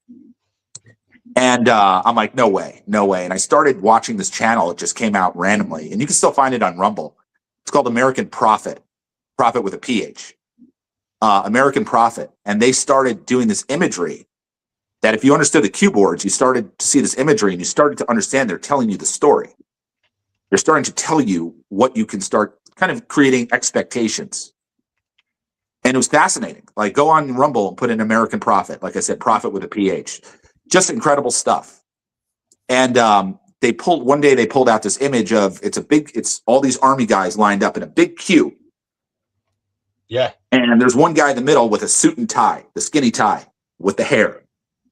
And I'm like, no way. And I started watching this channel. It just came out randomly. And you can still find it on Rumble. It's called American Prophet with a PH. American Prophet. And they started doing this imagery that if you understood the cue boards, you started to see this imagery and you started to understand they're telling you the story. They're starting to tell you what you can start kind of creating expectations. And it was fascinating. Like, go on Rumble and put in American Prophet. Like I said, Prophet with a PH. Just incredible stuff. And they pulled out this image of it's all these army guys lined up in a big queue. Yeah. And there's one guy in the middle with a suit and tie, the skinny tie with the hair.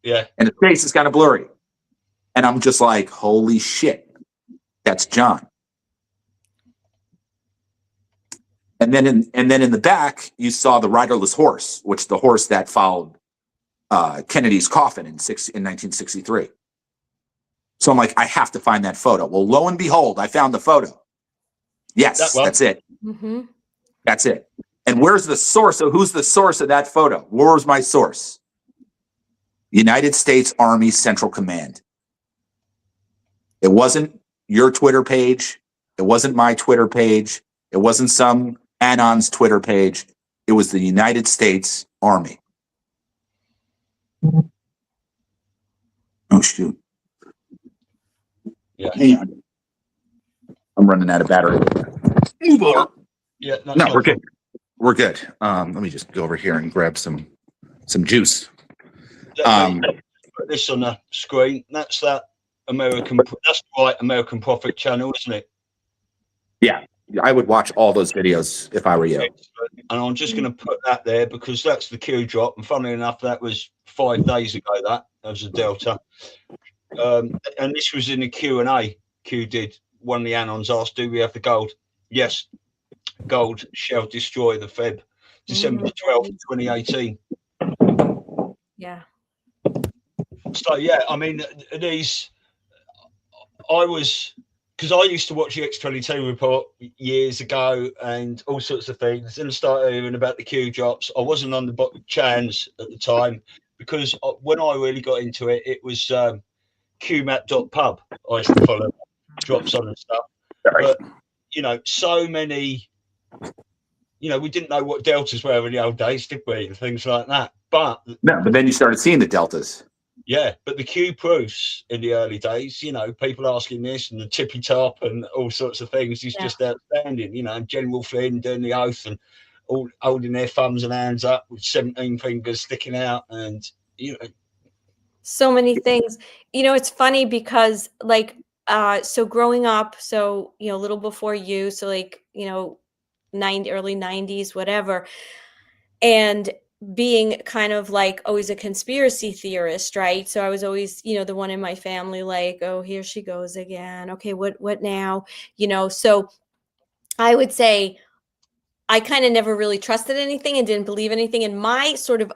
Yeah. And his face is kind of blurry. And I'm just like, holy shit, that's John. And then in the back, you saw the riderless horse, which the horse that followed Kennedy's coffin in 1963. So I'm like, I have to find that photo. Well, lo and behold, I found the photo. Yes, that's it. Mm-hmm. That's it. And where's the source? So who's the source of that photo? Where's my source? United States Army Central Command. It wasn't your Twitter page. It wasn't my Twitter page. It wasn't some Anon's Twitter page. It was the United States Army. Oh, shoot. Yeah. Hang on. I'm running out of battery. Move over. Yeah. No, we're good. We're good. Let me just go over here and grab some juice. Put this on the screen. That's the right American Prophet channel, isn't it? Yeah. I would watch all those videos if I were you. And I'm just going to put that there because that's the Q drop. And funnily enough, that was 5 days ago. That was a Delta. And this was in the Q&A. Q did. One of the Anons asked, do we have the gold? Yes. Gold shall destroy the Feb. December 12th, 2018. Yeah. So, yeah, I mean, because I used to watch the X22 report years ago and all sorts of things, and I started hearing about the Q drops. I wasn't on the chans at the time because when I really got into it, it was qmat.pub. I used to follow drops on and stuff. But, so many, we didn't know what deltas were in the old days, did we? And things like that. But then you started seeing the deltas. Yeah, but the Q proofs in the early days, people asking this and the tippy top and all sorts of things is just outstanding. And General Flynn doing the oath and all holding their thumbs and hands up with 17 fingers sticking out, and so many things. It's funny because so growing up, so a little before you, so early 90s, whatever, and being kind of like always a conspiracy theorist, right? So I was always, the one in my family, like, oh, here she goes again. Okay, what now? So I would say I kind of never really trusted anything and didn't believe anything. And my sort of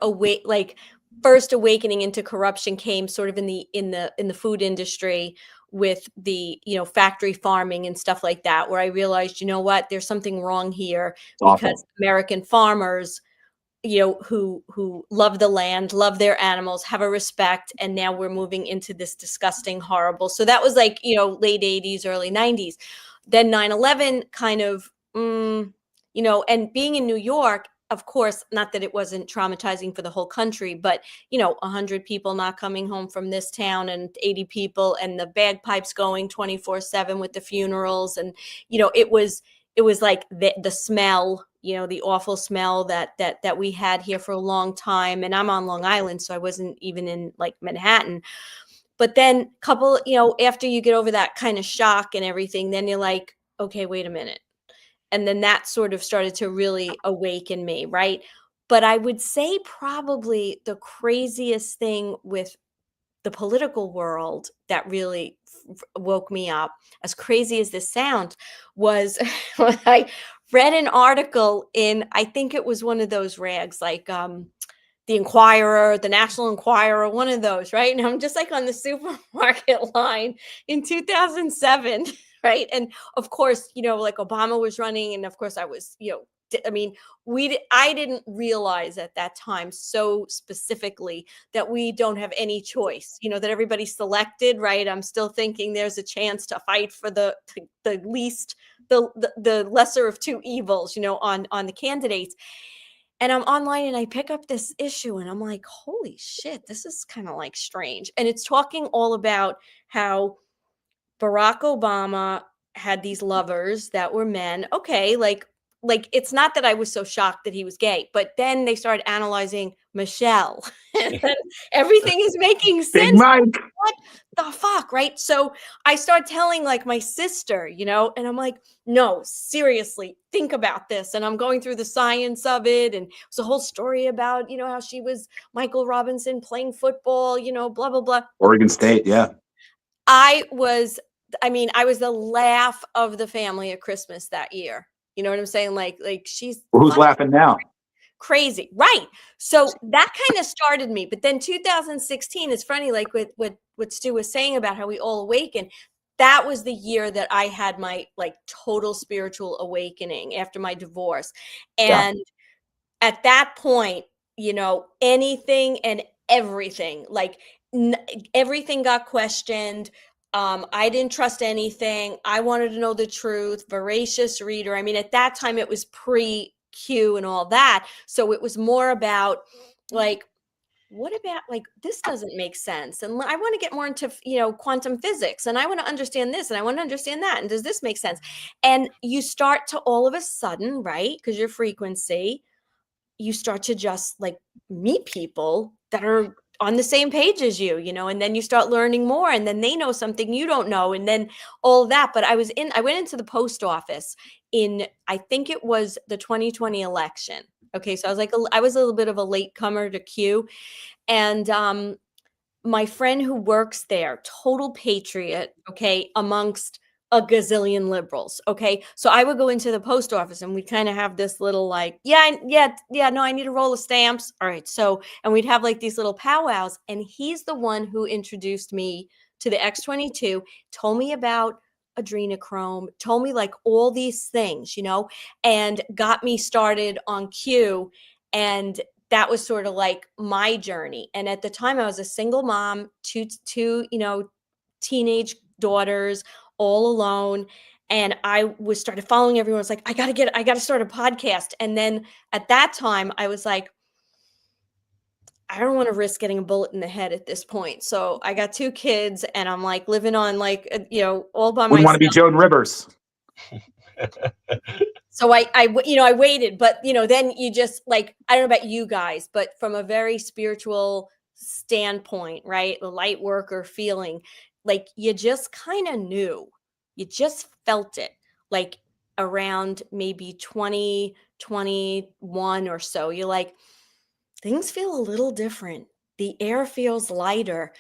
first awakening into corruption came sort of in the food industry with the, factory farming and stuff like that, where I realized, what, there's something wrong here because American farmers, who love the land, love their animals, have a respect. And now we're moving into this disgusting, horrible. So that was late 80s, early 90s. Then 9/11 kind of, and being in New York, of course, not that it wasn't traumatizing for the whole country, but, 100 people not coming home from this town and 80 people and the bagpipes going 24/7 with the funerals. And, it was like the smell, the awful smell that we had here for a long time. And I'm on Long Island, so I wasn't even in like Manhattan. But then after you get over that kind of shock and everything, then you're like, okay, wait a minute. And then that sort of started to really awaken me, right? But I would say probably the craziest thing with the political world that really woke me up, as crazy as this sounds, was when I read an article in, I think it was one of those rags, like the Inquirer, the National Enquirer, one of those, right? And I'm just like on the supermarket line in 2007, right? And of course, like Obama was running, and of course I was, I mean, I didn't realize at that time so specifically that we don't have any choice, you know, that everybody's selected, right? I'm still thinking there's a chance to fight for the least, the lesser of two evils, you know, on the candidates. And I'm online and I pick up this issue and I'm like, holy shit, this is kind of like strange. And it's talking all about how Barack Obama had these lovers that were men. Okay, like it's not that I was so shocked that he was gay, but then they started analyzing Michelle. And then everything is making Big sense. Mike. What the fuck, right? So I start telling like my sister, you know, and I'm like, no, seriously, think about this. And I'm going through the science of it. And it's a whole story about, you know, how she was Michael Robinson playing football, you know, blah, blah, blah. Oregon State, yeah. I was the laugh of the family at Christmas that year. You know what I'm saying? Like she's Who's laughing now? crazy. Right. So that kind of started me. But then 2016, it's funny, like with what Stu was saying about how we all awaken. That was the year that I had my like total spiritual awakening after my divorce. And at that point, you know, anything and everything, like everything got questioned. I didn't trust anything. I wanted to know the truth. Voracious reader. I mean, at that time it was pre-Q and all that. So it was more about like, what about like, this doesn't make sense. And I want to get more into, you know, quantum physics, and I want to understand this and I want to understand that. And does this make sense? And you start to all of a sudden, right? Because your frequency, you start to just like meet people that are on the same page as you know, and then you start learning more, and then they know something you don't know, and then all of that. But I went into the post office in, I think it was the 2020 election. Okay. So I was a little bit of a latecomer to Q. And my friend who works there, total patriot, okay, amongst a gazillion liberals. Okay. So I would go into the post office and we'd kind of have this little like, no, I need a roll of stamps. All right. So, and we'd have like these little powwows. And he's the one who introduced me to the X22, told me about adrenochrome, told me like all these things, you know, and got me started on Q. And that was sort of like my journey. And at the time I was a single mom, two, you know, teenage daughters, all alone. And I started following everyone. It's like, I got to start a podcast. And then at that time I was like, I don't want to risk getting a bullet in the head at this point. So I got 2 kids and I'm like living on like, you know, all by myself. Wouldn't want to be Joan Rivers. So I waited, but you know, then you just like, I don't know about you guys, but from a very spiritual standpoint, right? The light worker feeling, like you just kind of knew, you just felt it, like around maybe 2021 or so. You're like, things feel a little different. The air feels lighter.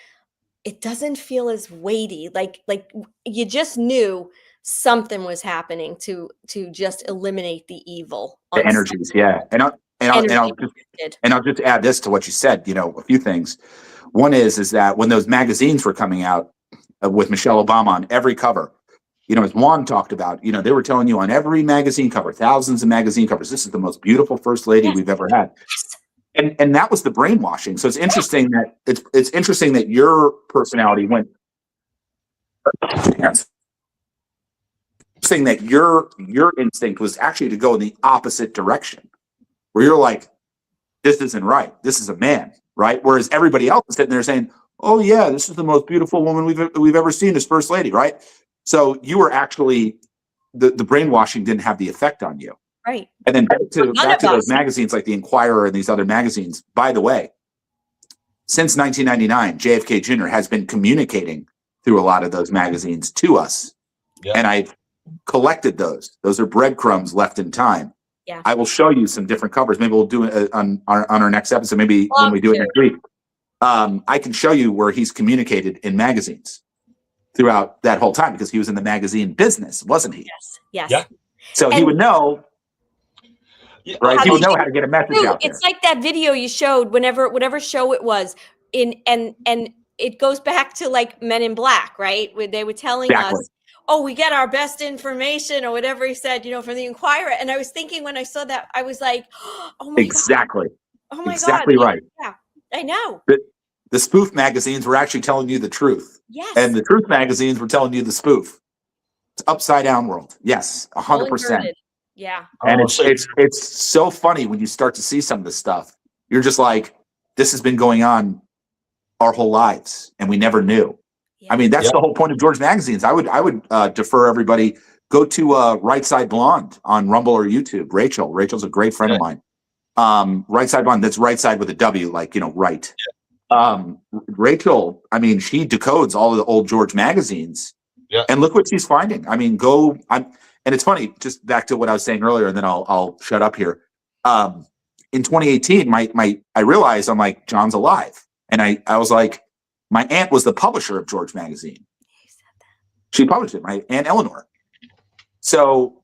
It doesn't feel as weighty. Like you just knew something was happening to just eliminate the evil. The energies, yeah. And I'll just add this to what you said, you know, a few things. One is that when those magazines were coming out with Michelle Obama on every cover, you know, as Juan talked about, you know, they were telling you on every magazine cover, thousands of magazine covers, this is the most beautiful first lady we've ever had. And that was the brainwashing. So it's interesting that it's interesting that your personality went. Saying that your instinct was actually to go in the opposite direction, where you're like, this isn't right. This is a man, right? Whereas everybody else is sitting there saying, oh yeah, this is the most beautiful woman we've ever seen as first lady, right? So you were actually the brainwashing didn't have the effect on you. Right. And then back to those magazines like the Inquirer and these other magazines. By the way, since 1999, JFK Jr. has been communicating through a lot of those magazines to us. Yeah. And I've collected those. Those are breadcrumbs left in time. Yeah. I will show you some different covers. Maybe we'll do it on our next episode. Maybe when we do it next week. I can show you where he's communicated in magazines throughout that whole time, because he was in the magazine business, wasn't he? Yes. Yeah. So he would know. Yeah, right. He would know how to get a message out there. It's like that video you showed whatever show it was in, and it goes back to like Men in Black, right? Where they were telling us oh, we get our best information or whatever he said, from the Inquirer. And I was thinking when I saw that, I was like, oh my Exactly. God. Oh my Exactly God. right. Yeah, I know. The spoof magazines were actually telling you the truth. Yes. And the truth magazines were telling you the spoof. It's upside down world. Yes, 100%. Yeah. And it's so funny when you start to see some of this stuff. You're just like, this has been going on our whole lives, and we never knew. Yeah. I mean, that's the whole point of George magazines. I would defer everybody. Go to Right Side Blonde on Rumble or YouTube. Rachel's a great friend of mine. Right Side Blonde. That's right side with a W, like right. Yeah. Rachel. I mean, she decodes all of the old George magazines. Yeah. And look what she's finding. I mean, and it's funny, just back to what I was saying earlier, and then I'll shut up here. In 2018, I realized, I'm like, John's alive. And I was like, my aunt was the publisher of George magazine. She published it, my Aunt Eleanor. So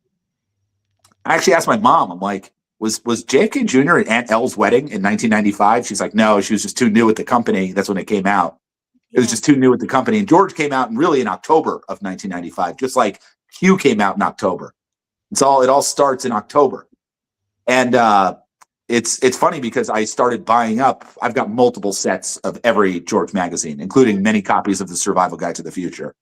I actually asked my mom, I'm like, was JFK Jr. at Aunt Elle's wedding in 1995? She's like, no, she was just too new at the company. That's when it came out. It was just too new at the company. And George came out in October of 1995, just like Q came out in October. It all starts in October. And it's funny because I started buying up. I've got multiple sets of every George magazine, including many copies of the Survival Guide to the Future.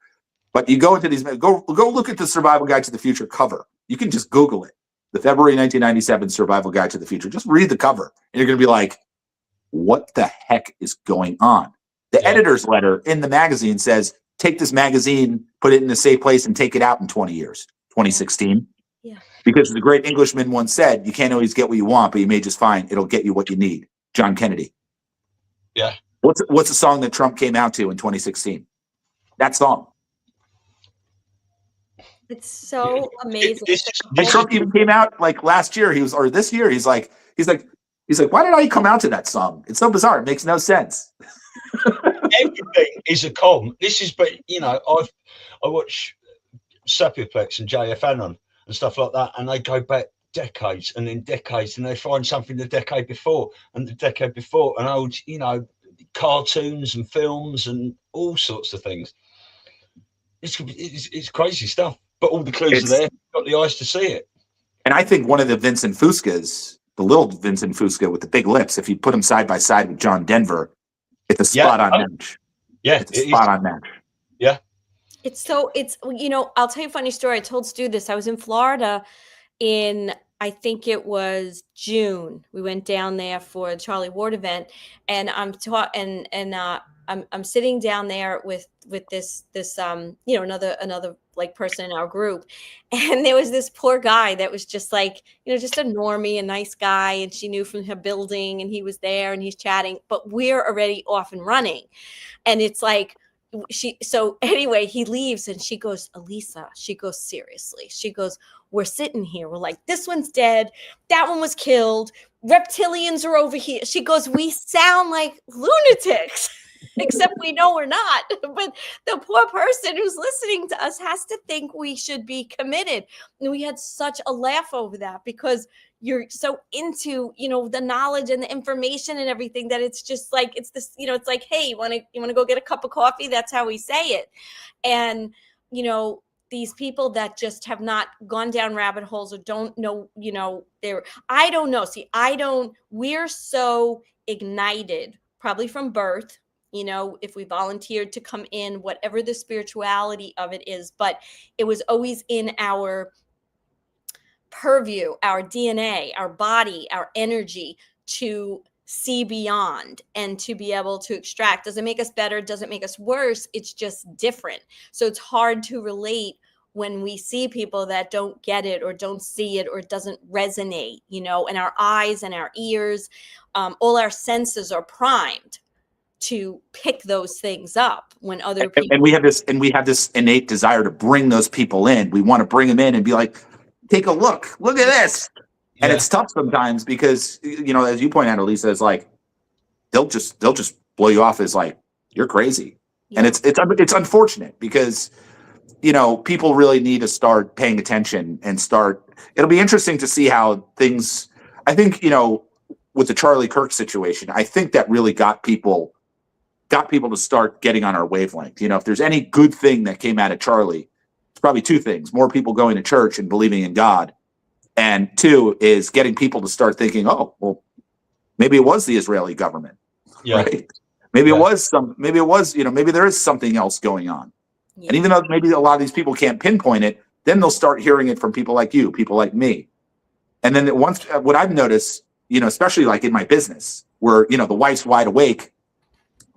But you go into these, go look at the Survival Guide to the Future cover. You can just Google it. The February 1997 Survival Guide to the Future. Just read the cover, and you're going to be like, what the heck is going on? The editor's letter in the magazine says, take this magazine, put it in a safe place, and take it out in 20 years, 2016. Yeah. Because the great Englishman once said, you can't always get what you want, but you may just find it'll get you what you need. John Kennedy. Yeah. What's the song that Trump came out to in 2016? That song. It's so amazing. And Trump even came out like last year. This year. He's like, why did I come out to that song? It's so bizarre. It makes no sense. Everything is a con. This is, but I watch Sapiplex and JFN and stuff like that, and they go back decades and then decades, and they find something the decade before and the decade before, and old, cartoons and films and all sorts of things. It's crazy stuff, but all the clues are there. You've got the eyes to see it. And I think one of the Vincent Fuscas, the little Vincent Fusca with the big lips, if you put him side by side with John Denver, it's a spot-on match. Yeah, it's a spot-on match. Yeah. I'll tell you a funny story. I told Stu this. I was in Florida in, I think it was June. We went down there for a Charlie Ward event, and I'm sitting down there with this another like person in our group, and there was this poor guy that was just like, just a normie, a nice guy, and she knew from her building, and he was there and he's chatting, but we're already off and running, and it's like so anyway, he leaves and she goes, Elisa, she goes, seriously, she goes, we're sitting here, we're like, this one's dead, that one was killed, reptilians are over here. She goes, we sound like lunatics. Except we know we're not. But the poor person who's listening to us has to think we should be committed. And we had such a laugh over that because you're so into, the knowledge and the information and everything that it's just like, it's this, it's like, hey, you want to go get a cup of coffee? That's how we say it. And, these people that just have not gone down rabbit holes or don't know, I don't know. See, we're so ignited, probably from birth, if we volunteered to come in, whatever the spirituality of it is, but it was always in our purview, our DNA, our body, our energy to see beyond and to be able to extract. Does it make us better? Does it make us worse? It's just different. So it's hard to relate when we see people that don't get it or don't see it or it doesn't resonate, and our eyes and our ears, all our senses are primed to pick those things up when other people. And we have this innate desire to bring those people in. We want to bring them in and be like, take a look at this. Yeah. And it's tough sometimes because, as you point out, Elisa, it's like, they'll just blow you off as like, you're crazy. Yeah. And it's unfortunate because, people really need to start paying attention and it'll be interesting to see how things, I think, with the Charlie Kirk situation, I think that really got people to start getting on our wavelength. If there's any good thing that came out of Charlie, It's probably two things: more people going to church and believing in God, and two is getting people to start thinking, oh, well, maybe it was the Israeli government, right? Maybe it was maybe there is something else going on. And even though maybe a lot of these people can't pinpoint it, then they'll start hearing it from people like you, people like me. And then once, what I've noticed, especially like in my business, where, the wife's wide awake,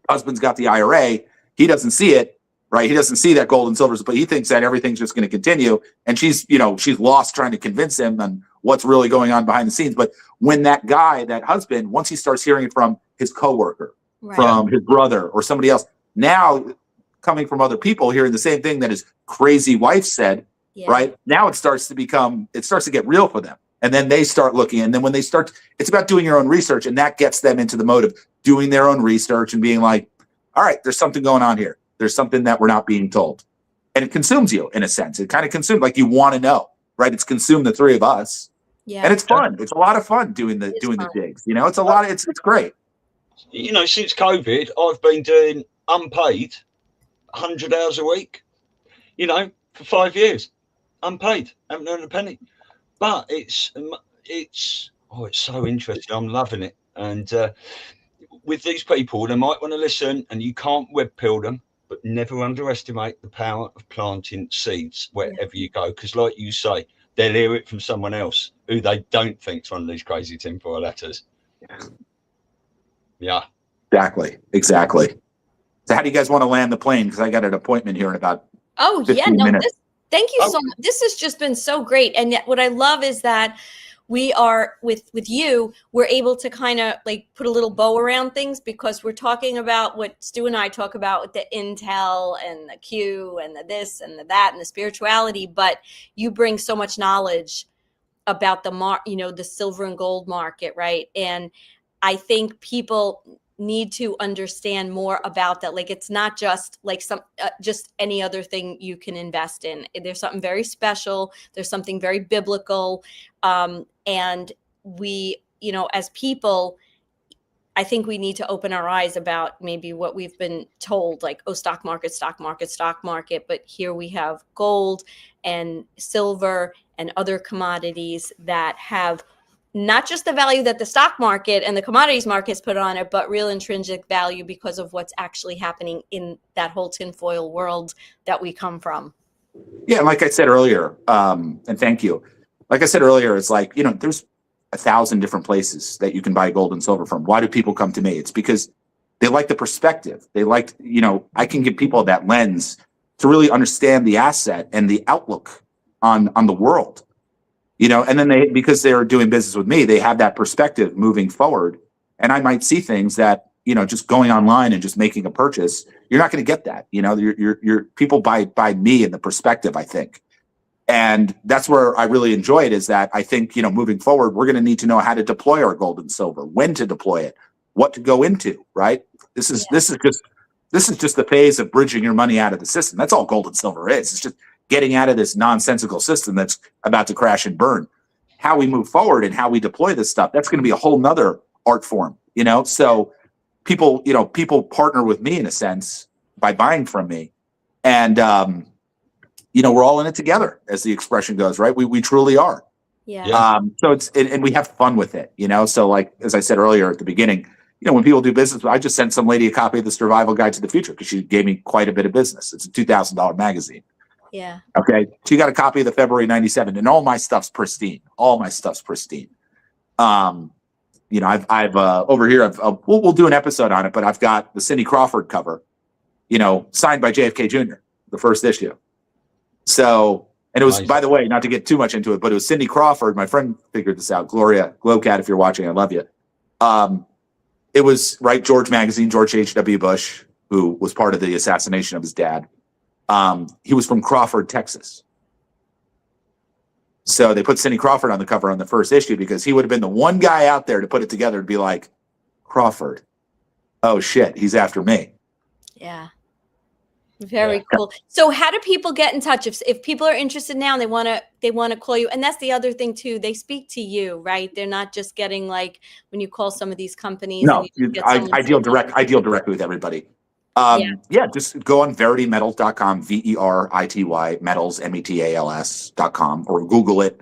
husband's got the IRA, he doesn't see it, right? He doesn't see that gold and silver, but he thinks that everything's just going to continue. And she's lost trying to convince him on what's really going on behind the scenes. But when that guy, that husband, once he starts hearing it from his coworker, from his brother or somebody else, now coming from other people hearing the same thing that his crazy wife said, right? Now it starts to get real for them. And then they start looking. And then when they start, it's about doing your own research. And that gets them into the mode of doing their own research and being like, all right, there's something going on here. There's something that we're not being told. And it consumes you in a sense. It kind of consumes, like you want to know, right? It's consumed the three of us. Yeah. And it's fun. It's a lot of fun doing the digs. It's a lot. It's great. Since COVID, I've been doing unpaid 100 hours a week, for 5 years, unpaid, haven't earned a penny. But it's so interesting. I'm loving it. And with these people, they might want to listen, and you can't web pill them, but never underestimate the power of planting seeds wherever you go. Because like you say, they'll hear it from someone else who they don't think's one of these crazy tinfoil letters. Yeah. Exactly. So how do you guys want to land the plane? Because I got an appointment here in about 15 minutes. Thank you so much. This has just been so great. And yet what I love is that we are with you, we're able to kind of like put a little bow around things, because we're talking about what Stu and I talk about with the intel and the Q and the this and the that and the spirituality. But you bring so much knowledge about the silver and gold market, right? And I think people need to understand more about that. Like, it's not just like just any other thing you can invest in. There's something very special. There's something very biblical. And we, as people, I think we need to open our eyes about maybe what we've been told, like, oh, stock market. But here we have gold and silver and other commodities that have not just the value that the stock market and the commodities markets put on it, but real intrinsic value because of what's actually happening in that whole tinfoil world that we come from. Yeah, like I said earlier, and thank you. Like I said earlier, it's like, there's 1,000 different places that you can buy gold and silver from. Why do people come to me? It's because they like the perspective. They like, I can give people that lens to really understand the asset and the outlook on the world. And then because they're doing business with me, they have that perspective moving forward. And I might see things that, just going online and just making a purchase, you're not going to get that. Your people buy me and the perspective, I think. And that's where I really enjoy it, is that I think, moving forward, we're going to need to know how to deploy our gold and silver, when to deploy it, what to go into, right? This is just the phase of bridging your money out of the system. That's all gold and silver is. It's just getting out of this nonsensical system that's about to crash and burn. How we move forward and how we deploy this stuff, that's going to be a whole nother art form, So people partner with me in a sense by buying from me. And, we're all in it together, as the expression goes, right? We truly are. Yeah. So and we have fun with it, So like, as I said earlier at the beginning, when people do business, I just sent some lady a copy of the Survival Guide to the Future because she gave me quite a bit of business. It's a $2,000 magazine. Yeah. Okay. She got a copy of the February 97, and all my stuff's pristine. I've over here, we'll do an episode on it, but I've got the Cindy Crawford cover, signed by JFK Jr., the first issue. So, and it was, by the way, not to get too much into it, but it was Cindy Crawford. My friend figured this out. Gloria Glowcat, if you're watching, I love you. It was, right, George Magazine, George H.W. Bush, who was part of the assassination of his dad. He was from Crawford, Texas. So they put Cindy Crawford on the cover on the first issue because he would have been the one guy out there to put it together and be like, Crawford, oh shit, he's after me. Yeah. Very cool. So how do people get in touch if people are interested now and they want to call you? And that's the other thing too. They speak to you, right? They're not just getting, like, when you call some of these companies. No, I deal directly with everybody. Yeah, just go on veritymetals.com, VERITY metals, METALS.com, or Google it.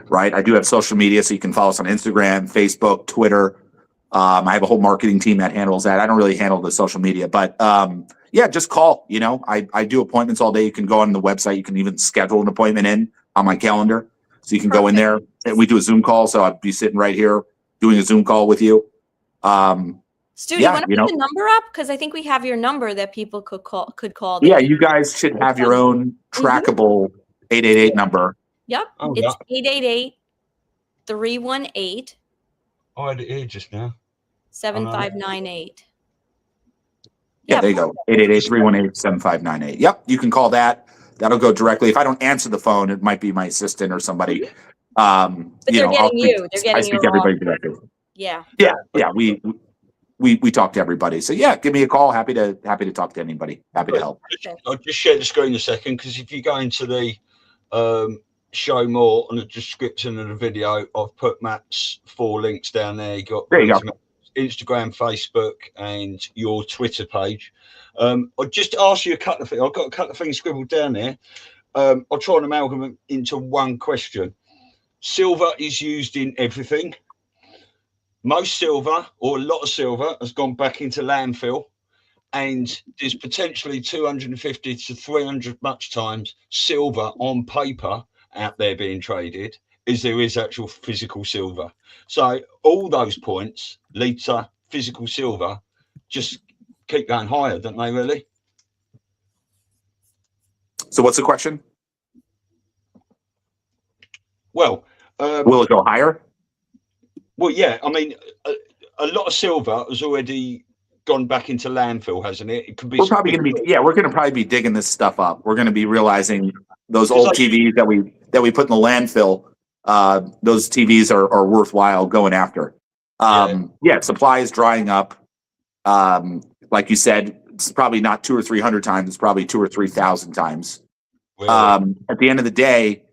Right. I do have social media, so you can follow us on Instagram, Facebook, Twitter. I have a whole marketing team that handles that. I don't really handle the social media, but yeah, just call. I do appointments all day. You can go on the website. You can even schedule an appointment in on my calendar. So you can go in there. We do a Zoom call. So I'd be sitting right here doing a Zoom call with you. Stu, do you want to put the number up? Because I think we have your number that people could call. Yeah, you guys should have your own trackable 888 number. Yep. It's 888-318. I had it here just now. 7598. Yeah, there you go. 888-318-7598. Yep, you can call that. That'll go directly. If I don't answer the phone, it might be my assistant or somebody. But they're getting you. They're getting I speak to everybody directly. Yeah. Yeah. We talk to everybody. So yeah, give me a call. Happy to talk to anybody. Happy to help. I'll just share the screen a second, because if you go into the show more on the description of the video, I've put Matt's 4 links down there. There you go. Instagram, Facebook, and your Twitter page. I'll just ask you a couple of things. I've got a couple of things scribbled down there. I'll try and amalgamate into one question. Silver is used in everything. Most silver, or a lot of silver, has gone back into landfill, and there's potentially 250 to 300 much times silver on paper out there being traded as there is actual physical silver. So all those points lead to physical silver just keep going higher, don't they, really? So what's the question? Well, will it go higher? Well, yeah. I mean, a lot of silver has already gone back into landfill, hasn't it? It could be. We're probably going to be. Yeah, we're going to probably be digging this stuff up. We're going to be realizing those old TVs that we put in the landfill. Those TVs are worthwhile going after. Yeah, supply is drying up. Like you said, it's probably not 200 or 300 times. It's probably 2,000 or 3,000 times. Really? At the end of the day,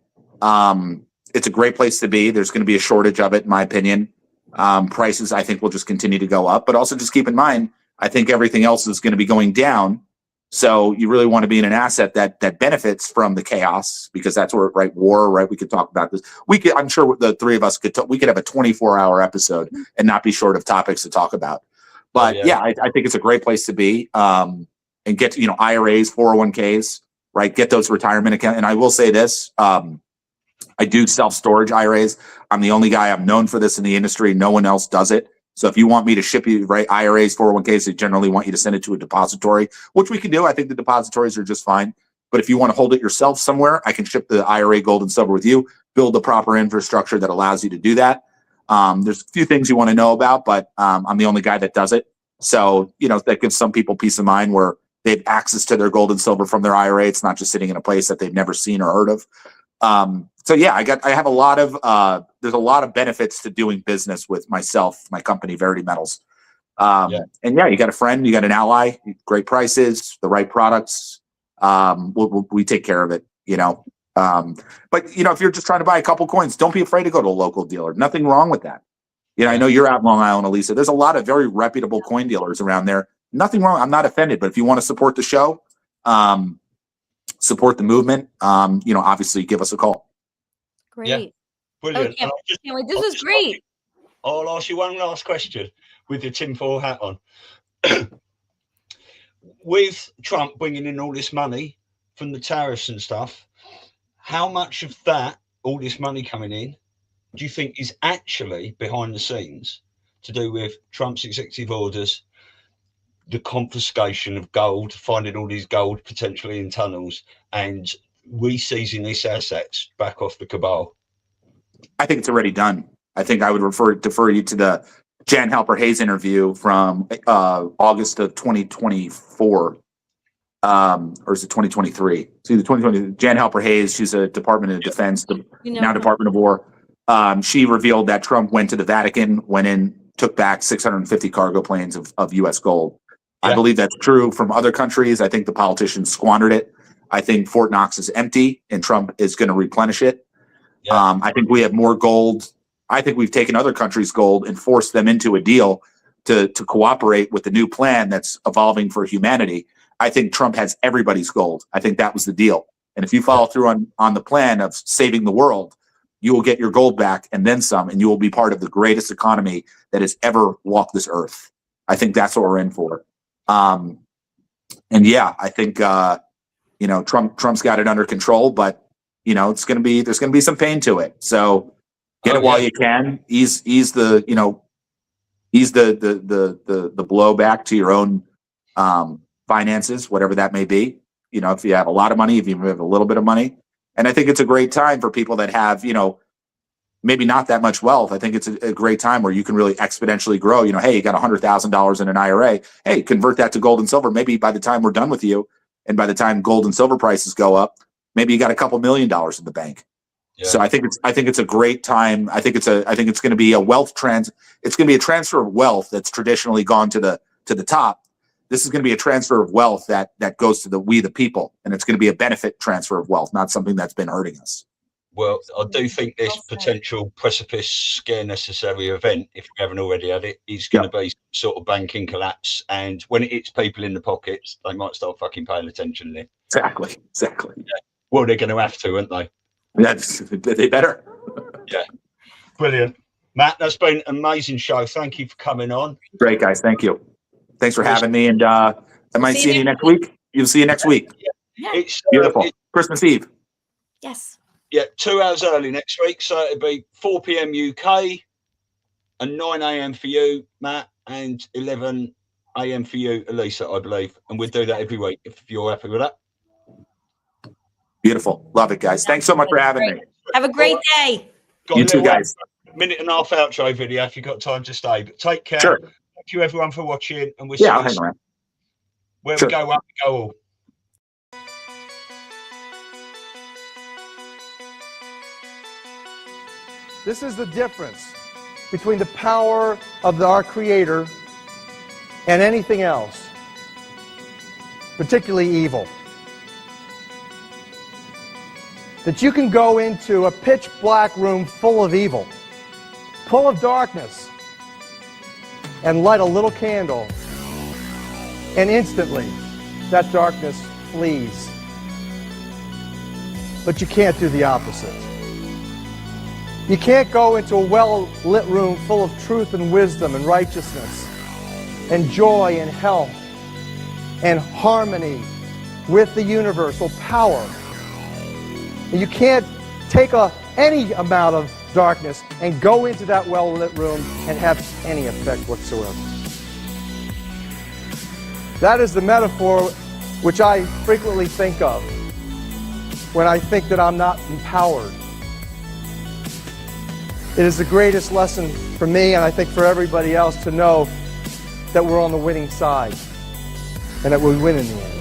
it's a great place to be. There's going to be a shortage of it, in my opinion. Prices, I think, will just continue to go up. But also just keep in mind, I think everything else is going to be going down. So you really want to be in an asset that benefits from the chaos, because that's where, right, war, right? We could talk about this. I'm sure the three of us we could have a 24-hour episode and not be short of topics to talk about. But I think it's a great place to be, and get, IRAs, 401ks, right? Get those retirement accounts. And I will say this, I do self-storage IRAs. I'm the only guy. I'm known for this in the industry. No one else does it. So if you want me to ship you, right, IRAs, 401ks, they generally want you to send it to a depository, which we can do. I think the depositories are just fine. But if you want to hold it yourself somewhere, I can ship the IRA gold and silver with you, build the proper infrastructure that allows you to do that. There's a few things you want to know about, but I'm the only guy that does it. So, that gives some people peace of mind where they have access to their gold and silver from their IRA. It's not just sitting in a place that they've never seen or heard of. So yeah, I have a lot of, there's a lot of benefits to doing business with myself, my company, Verity Metals. And yeah, you got a friend, you got an ally, great prices, the right products. We take care of it, but if you're just trying to buy a couple coins, don't be afraid to go to a local dealer. Nothing wrong with that. I know you're out in Long Island, Elisa. There's a lot of very reputable coin dealers around there. Nothing wrong. I'm not offended, but if you want to support the show, support the movement, obviously give us a call. Great. Yeah. Brilliant. This was great. I'll ask you one last question with your tinfoil hat on. With Trump bringing in all this money from the tariffs and stuff, how much of that, all this money coming in, do you think is actually behind the scenes to do with Trump's executive orders, the confiscation of gold, finding all these gold potentially in tunnels, and re-seizing these assets back off the cabal? I think it's already done. I think I would defer you to the Jan Halper-Hayes interview from August of 2024, or is it 2023? See, the 2020 Jan Halper-Hayes, she's a Department of Defense, now Department of War. She revealed that Trump went to the Vatican, went in, took back 650 cargo planes of U.S. gold. Yeah. I believe that's true from other countries. I think the politicians squandered it. I think Fort Knox is empty, and Trump is going to replenish it. Yeah. I think we have more gold. I think we've taken other countries' gold and forced them into a deal to cooperate with the new plan that's evolving for humanity, I think Trump has everybody's gold. I think that was the deal. And if you follow through on the plan of saving the world, you will get your gold back and then some, and you will be part of the greatest economy that has ever walked this earth. I think that's what we're in for. And yeah, I think Trump's got it under control, but there's going to be some pain to it. So get it while you can. Ease the blowback to your own finances, whatever that may be. If you have a lot of money, if you have a little bit of money. And I think it's a great time for people that have, maybe not that much wealth. I think it's a great time where you can really exponentially grow. Hey, you got $100,000 in an IRA. Hey, convert that to gold and silver. Maybe by the time we're done with you, and by the time gold and silver prices go up, maybe you got a couple $1 million in the bank. Yeah. So I think it's a great time. I think it's going to be a wealth it's going to be a transfer of wealth that's traditionally gone to the top. This is going to be a transfer of wealth that goes to the people, and it's going to be a benefit transfer of wealth, not something that's been hurting us. Well, I do think this potential precipice scare necessary event, if we haven't already had it, is going to be sort of banking collapse. And when it hits people in the pockets, they might start fucking paying attention there. Exactly. Yeah. Well, they're going to have to, aren't they? They better. Yeah. Brilliant. Matt, that's been an amazing show. Thank you for coming on. Great, guys. Thank you. Thanks for having me. And I might see you next week. You'll see you next week. Yeah. It's beautiful. Christmas Eve. Yes. Yeah, 2 hours early next week. So it'll be 4 p.m. UK and 9 a.m. for you, Matt, and 11 a.m. for you, Elisa, I believe. And we'll do that every week if you're happy with that. Beautiful. Love it, guys. Thanks so much for having me. Have a great day. You too, guys. Minute and a half outro video if you've got time to stay. But take care. Sure. Thank you, everyone, for watching. And we'll see I'll you hang around. Where we go up, we go all. This is the difference between the power of our Creator and anything else, particularly evil. That you can go into a pitch black room full of evil, full of darkness, and light a little candle, and instantly that darkness flees. But you can't do the opposite. You can't go into a well-lit room full of truth and wisdom and righteousness and joy and health and harmony with the universal power. And you can't take any amount of darkness and go into that well-lit room and have any effect whatsoever. That is the metaphor which I frequently think of when I think that I'm not empowered. It is the greatest lesson for me, and I think for everybody else, to know that we're on the winning side and that we win in the end.